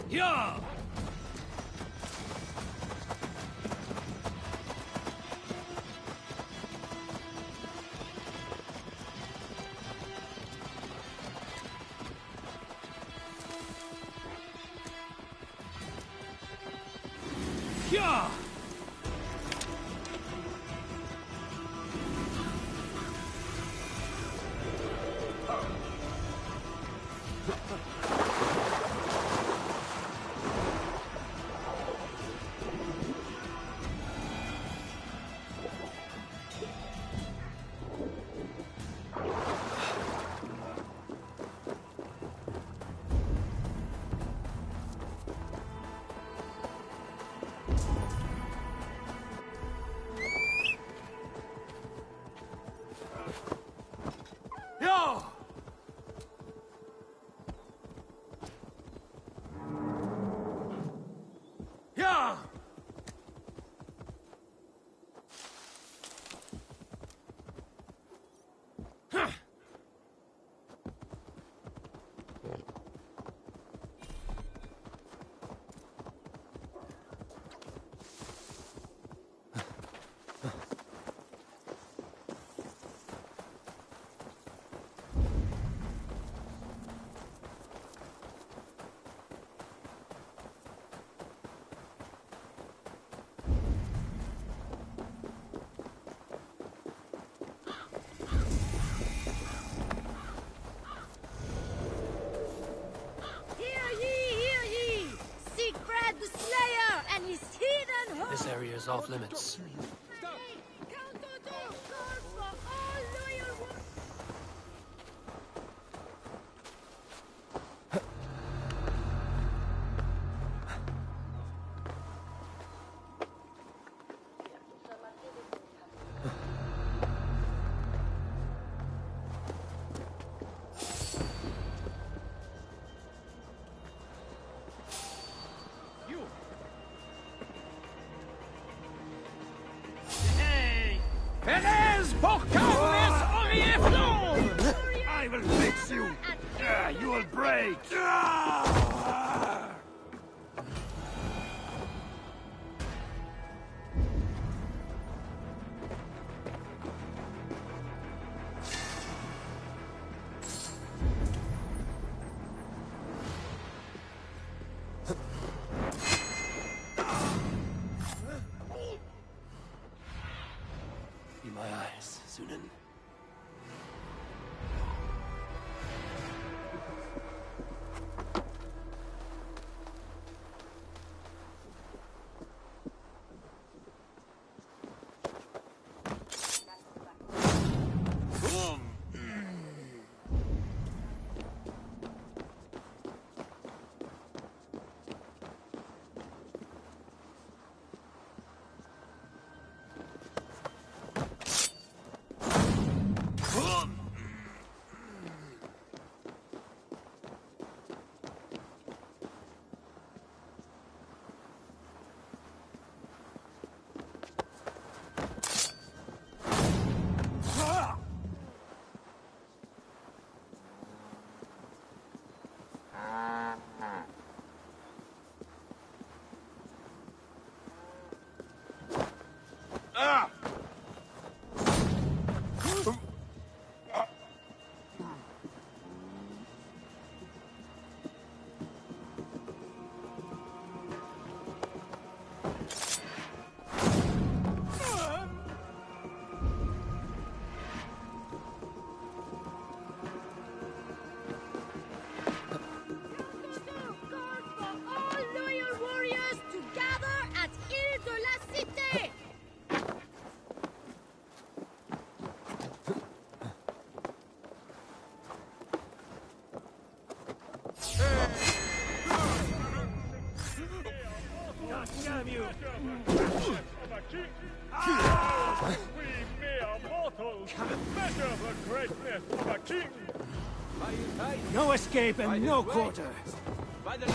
Yeah! Yeah! is off limits. Perez, por carnes orieflon! I will fix you! You will break! Be my eyes, Sunan. Damn you! We mere mortals measure the greatness of a king! No escape and no quarter! By the Do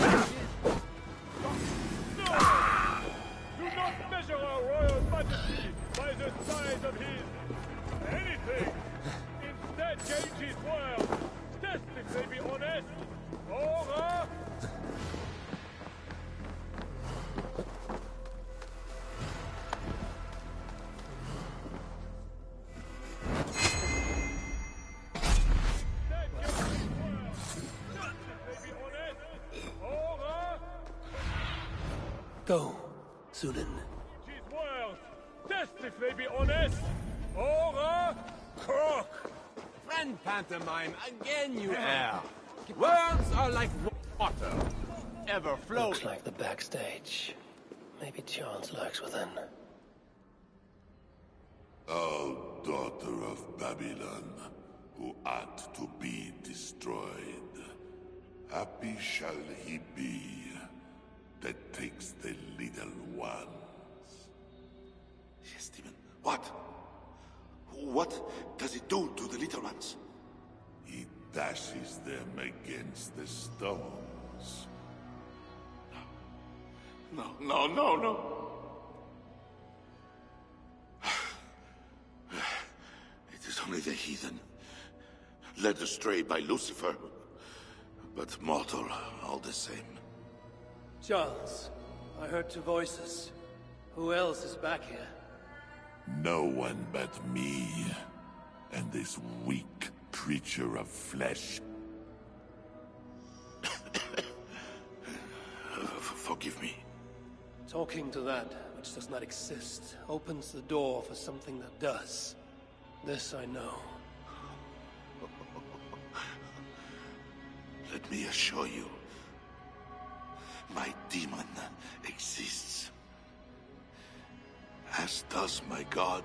not measure our royal majesty by the size of his anything! Instead, gauge his words! Test if they be honest, or Go, Sunan. his words! Test if they be honest, or crook! Friend pantomime, again you err. Words are like water, ever flowing. Looks like the backstage. Maybe Charles lurks within. O daughter of Babylon, who ought to be destroyed, happy shall he be that takes the little ones. Yes, Stephen. What? What does it do to the little ones? He dashes them against the stones. No. It is only the heathen, led astray by Lucifer, but mortal all the same. Charles, I heard two voices. Who else is back here? No one but me, and this weak creature of flesh. Forgive me. Talking to that which does not exist opens the door for something that does. This I know. Let me assure you, my demon exists. as does my god.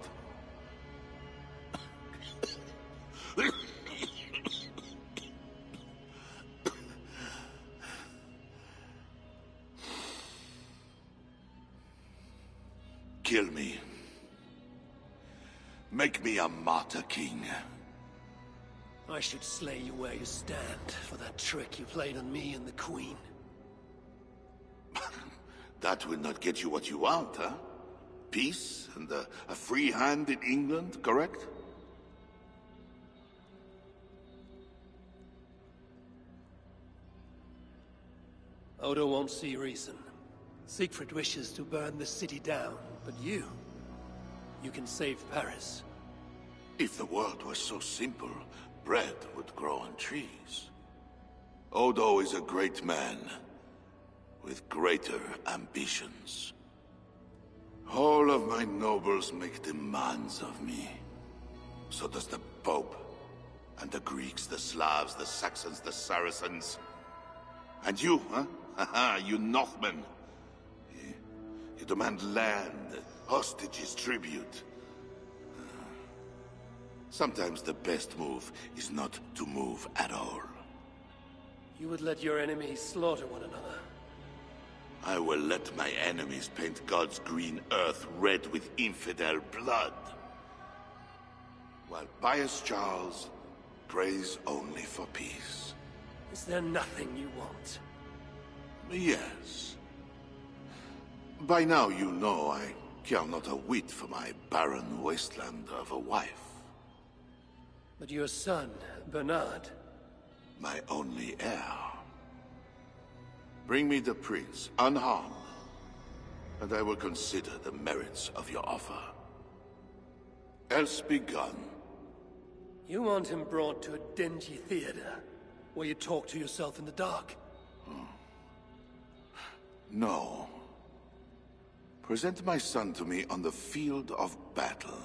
Kill me. Make me a martyr king. I should slay you where you stand for that trick you played on me and the Queen. That will not get you what you want, huh? Peace and a free hand in England, correct? Odo won't see reason. Siegfried wishes to burn the city down, but you can save Paris. If the world was so simple, bread would grow on trees. Odo is a great man, with greater ambitions. All of my nobles make demands of me. So does the Pope, and the Greeks, the Slavs, the Saxons, the Saracens. And you, huh? Haha, you Northmen. You demand land, hostages, tribute. Sometimes the best move is not to move at all. You would let your enemies slaughter one another. I will let my enemies paint God's green earth red with infidel blood. While pious Charles prays only for peace. Is there nothing you want? Yes. By now you know I care not a whit for my barren wasteland of a wife. But your son, Bernard... My only heir. Bring me the prince, unharmed, and I will consider the merits of your offer. Else be gone. You want him brought to a dingy theater, where you talk to yourself in the dark? No. Present my son to me on the field of battle,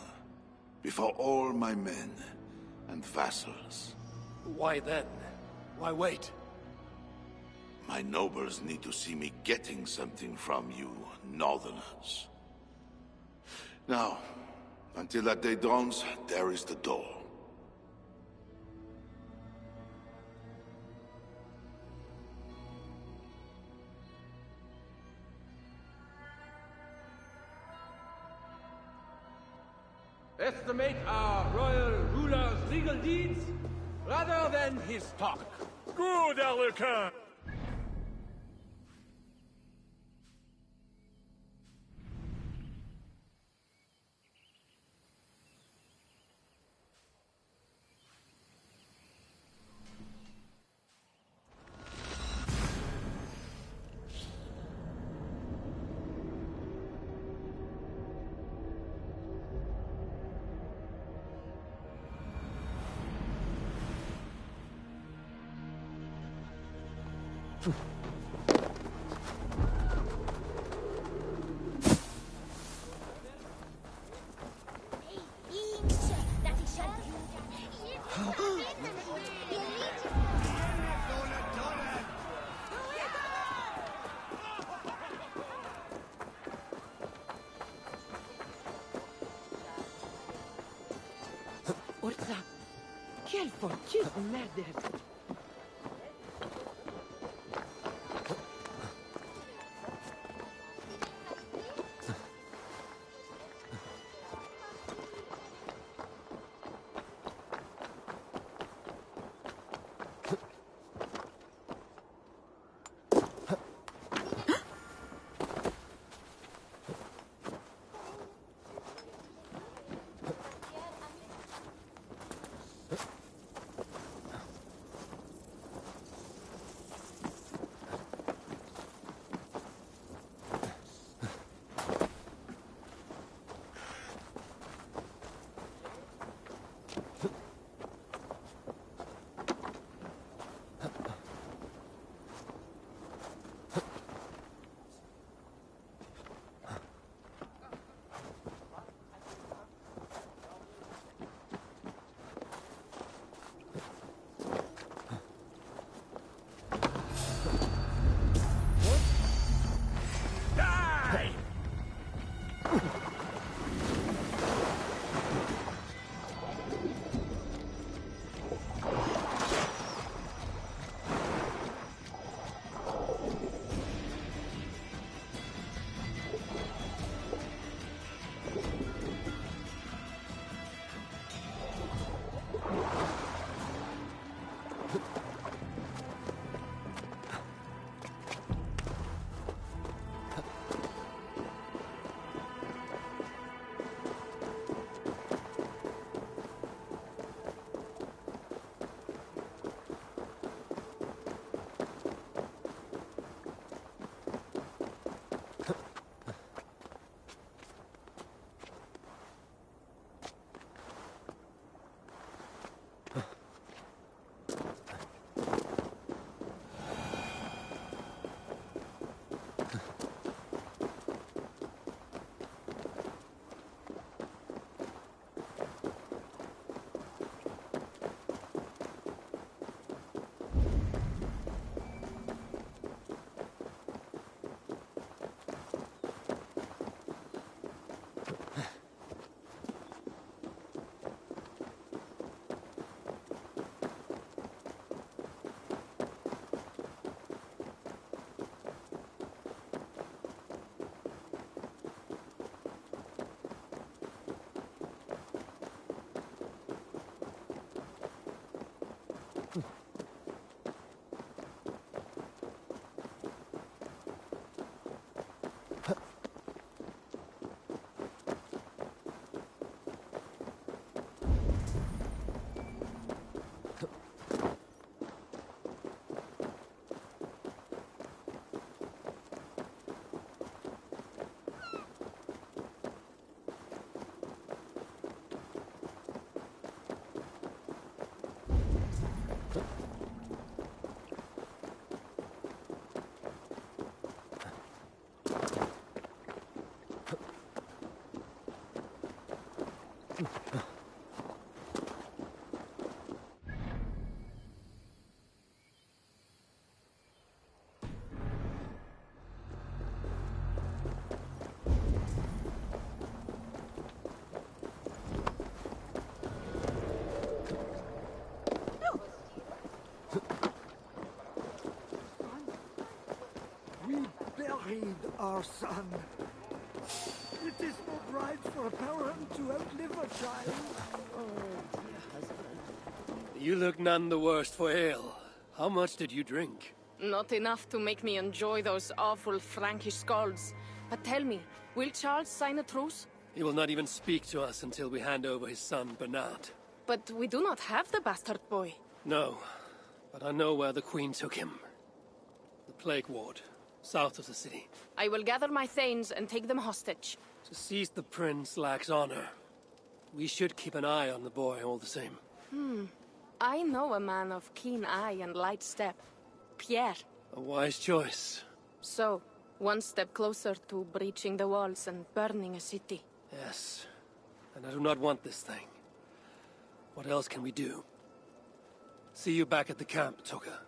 before all my men and vassals. Why then? Why wait? My nobles need to see me getting something from you, Northerners. Now, until that day dawns, there is the door. Estimate our royal ruler's legal deeds rather than his talk. Good, Alucard! Orza, quelle fortune, merde! We buried our son. It is not right for a parent to outlive a child. Oh, dear husband. You look none the worse for ale. How much did you drink? Not enough to make me enjoy those awful Frankish skalds. But tell me, will Charles sign a truce? He will not even speak to us until we hand over his son, Bernard. But we do not have the bastard boy. No, but I know where the Queen took him. The Plague Ward, south of the city. I will gather my thanes and take them hostage. To seize the prince lacks honor. We should keep an eye on the boy all the same. I know a man of keen eye and light step. Pierre. A wise choice. So, one step closer to breaching the walls and burning a city. Yes. And I do not want this thing. What else can we do? See you back at the camp, Toka.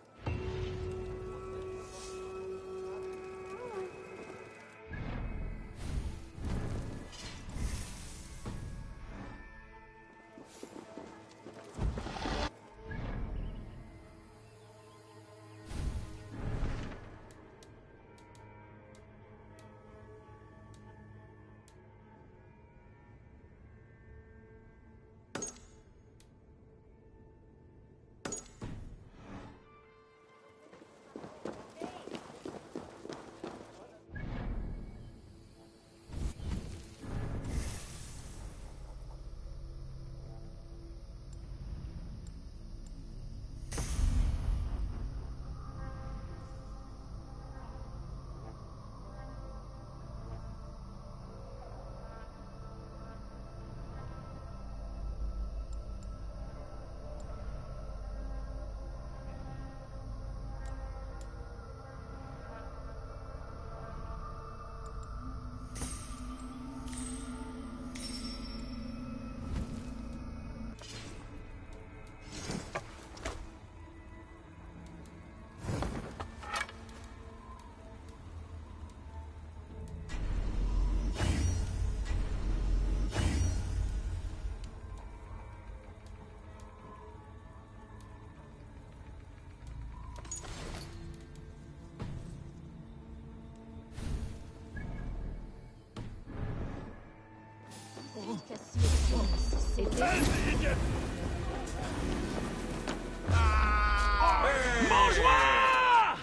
Mange-moi!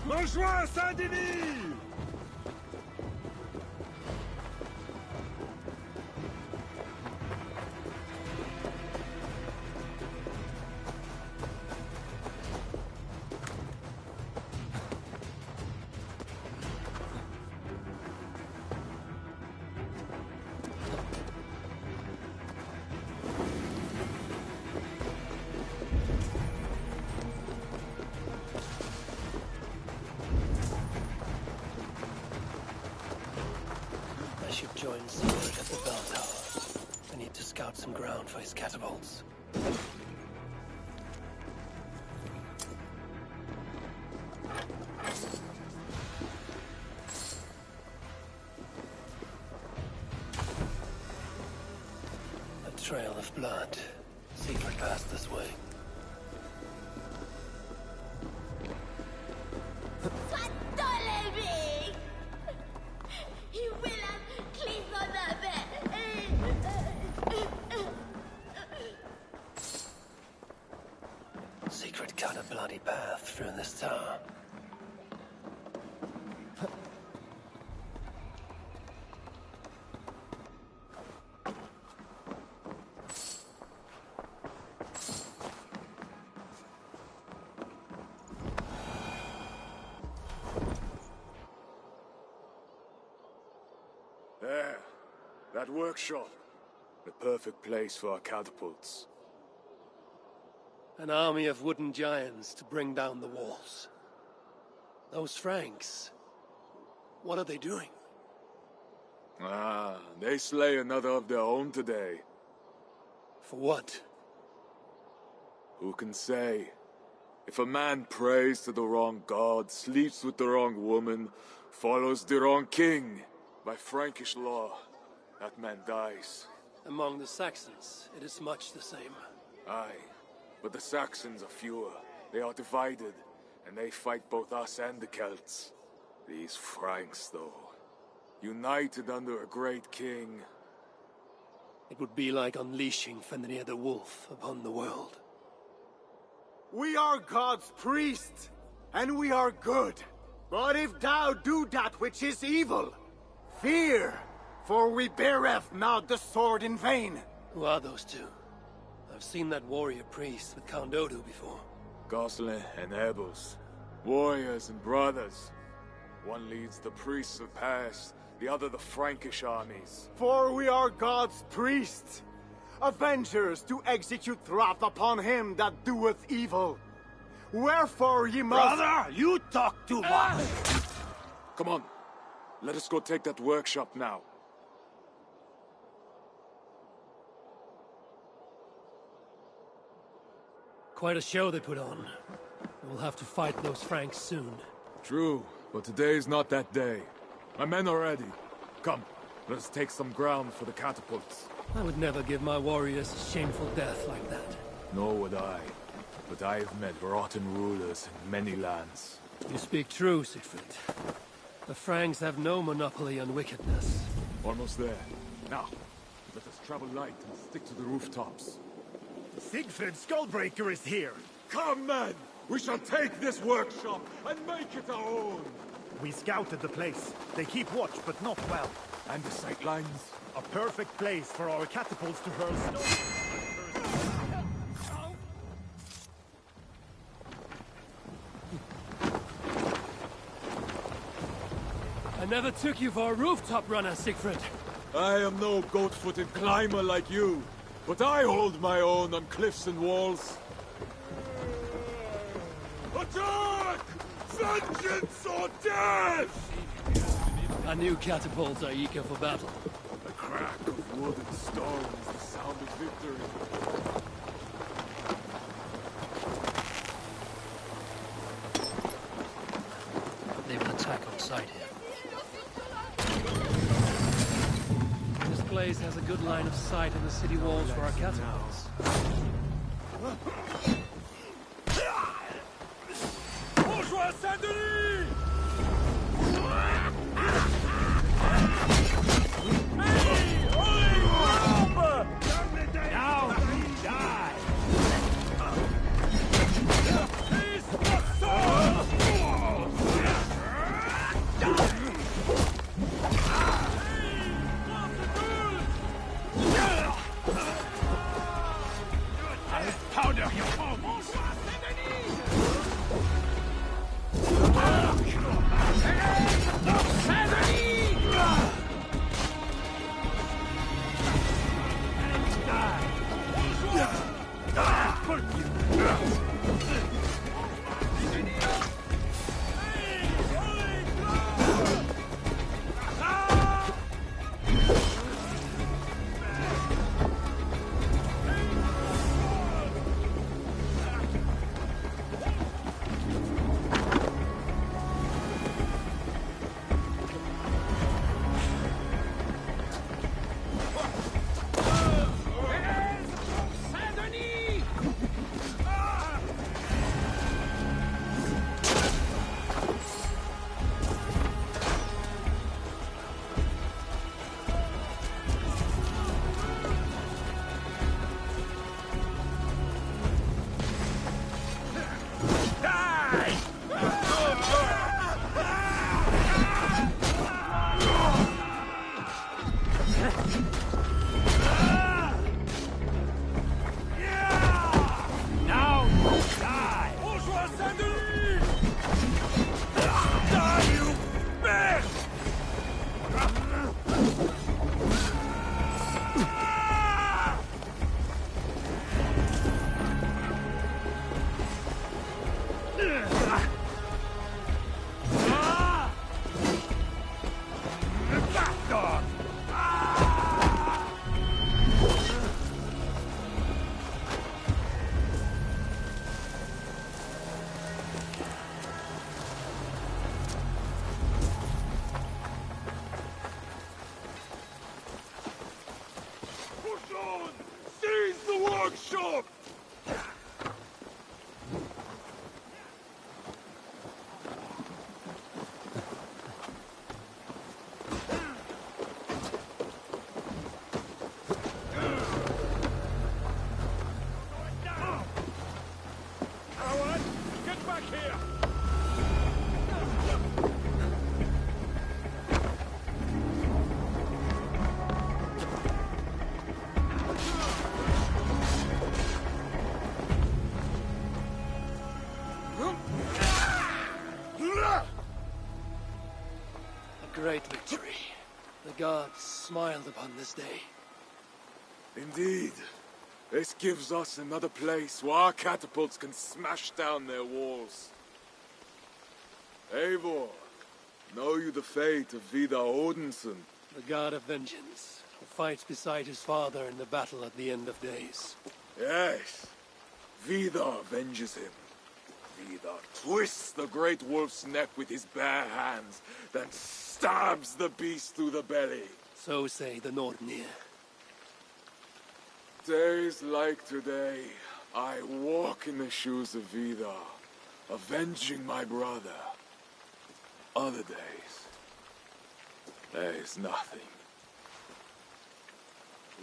Mange-moi, Saint-Denis! I should join Sigurd at the bell tower. I need to scout some ground for his catapults. A trail of blood. Sigurd passed this way. Secret cut a bloody path through this tower. There. That workshop. The perfect place for our catapults. An army of wooden giants to bring down the walls. Those Franks, what are they doing? Ah, they slay another of their own today. For what? Who can say? If a man prays to the wrong god, sleeps with the wrong woman, follows the wrong king, by Frankish law, that man dies. Among the Saxons, it is much the same. Aye, but the Saxons are fewer. They are divided, and they fight both us and the Celts. These Franks, though, united under a great king. It would be like unleashing Fenrir the Wolf upon the world. We are God's priests, and we are good. But if thou do that which is evil, fear, for we beareth not the sword in vain. Who are those two? I've seen that warrior priest with Count Odo before. Gosling and Ebels, warriors and brothers. One leads the priests of past, the other the Frankish armies. For we are God's priests, avengers to execute wrath upon him that doeth evil. Wherefore ye must— Brother, you talk too much! Come on, let us go take that workshop now. Quite a show they put on. We'll have to fight those Franks soon. True, but today is not that day. My men are ready. Come, let us take some ground for the catapults. I would never give my warriors a shameful death like that. Nor would I. But I have met rotten rulers in many lands. You speak true, Siegfried. The Franks have no monopoly on wickedness. Almost there. Now, let us travel light and stick to the rooftops. Siegfried Skullbreaker is here! Come, men! We shall take this workshop and make it our own! We scouted the place. They keep watch, but not well. And the sight lines? A perfect place for our catapults to hurl stones. I never took you for a rooftop runner, Siegfried. I am no goat-footed climber like you, but I hold my own on cliffs and walls. Attack! Vengeance or death! Our new catapults are eager for battle. The crack of wood and stone is the sound of victory. They will attack on sight here. This place has a good line of sight in the city walls for our catapults. Bourgeois Saint-Denis! Now, die! I'll powder your foes! great victory. The gods smiled upon this day. Indeed. This gives us another place where our catapults can smash down their walls. Eivor, know you the fate of Vidar Odinson? The god of vengeance, who fights beside his father in the battle at the end of days. Yes. Vidar avenges him. Vidar twists the great wolf's neck with his bare hands, then stabs the beast through the belly. So say the Nordnir. Days like today, I walk in the shoes of Vidar, avenging my brother. Other days, there is nothing.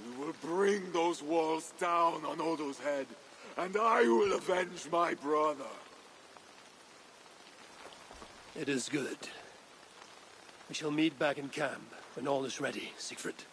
We will bring those walls down on Odo's head, and I will avenge my brother. It is good. We shall meet back in camp when all is ready, Siegfried.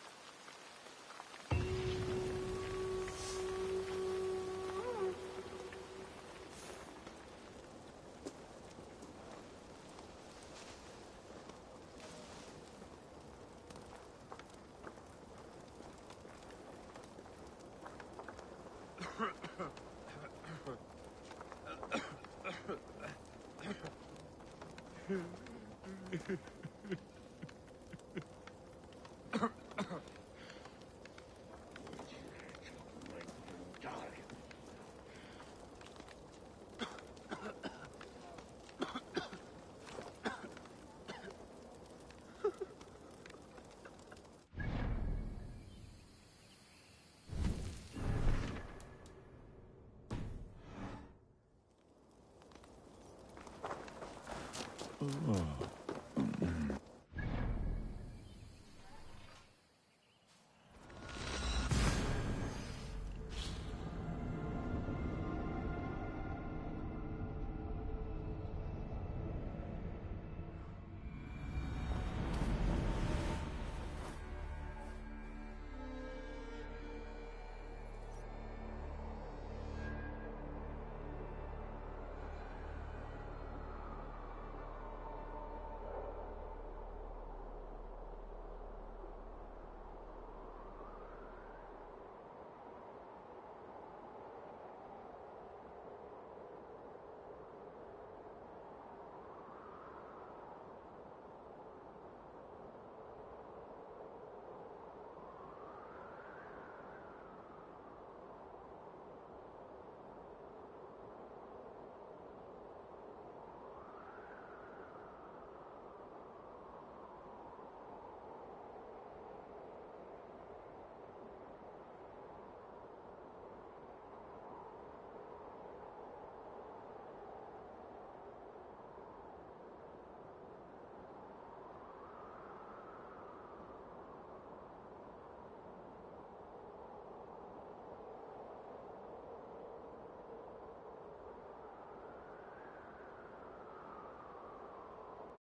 Oh.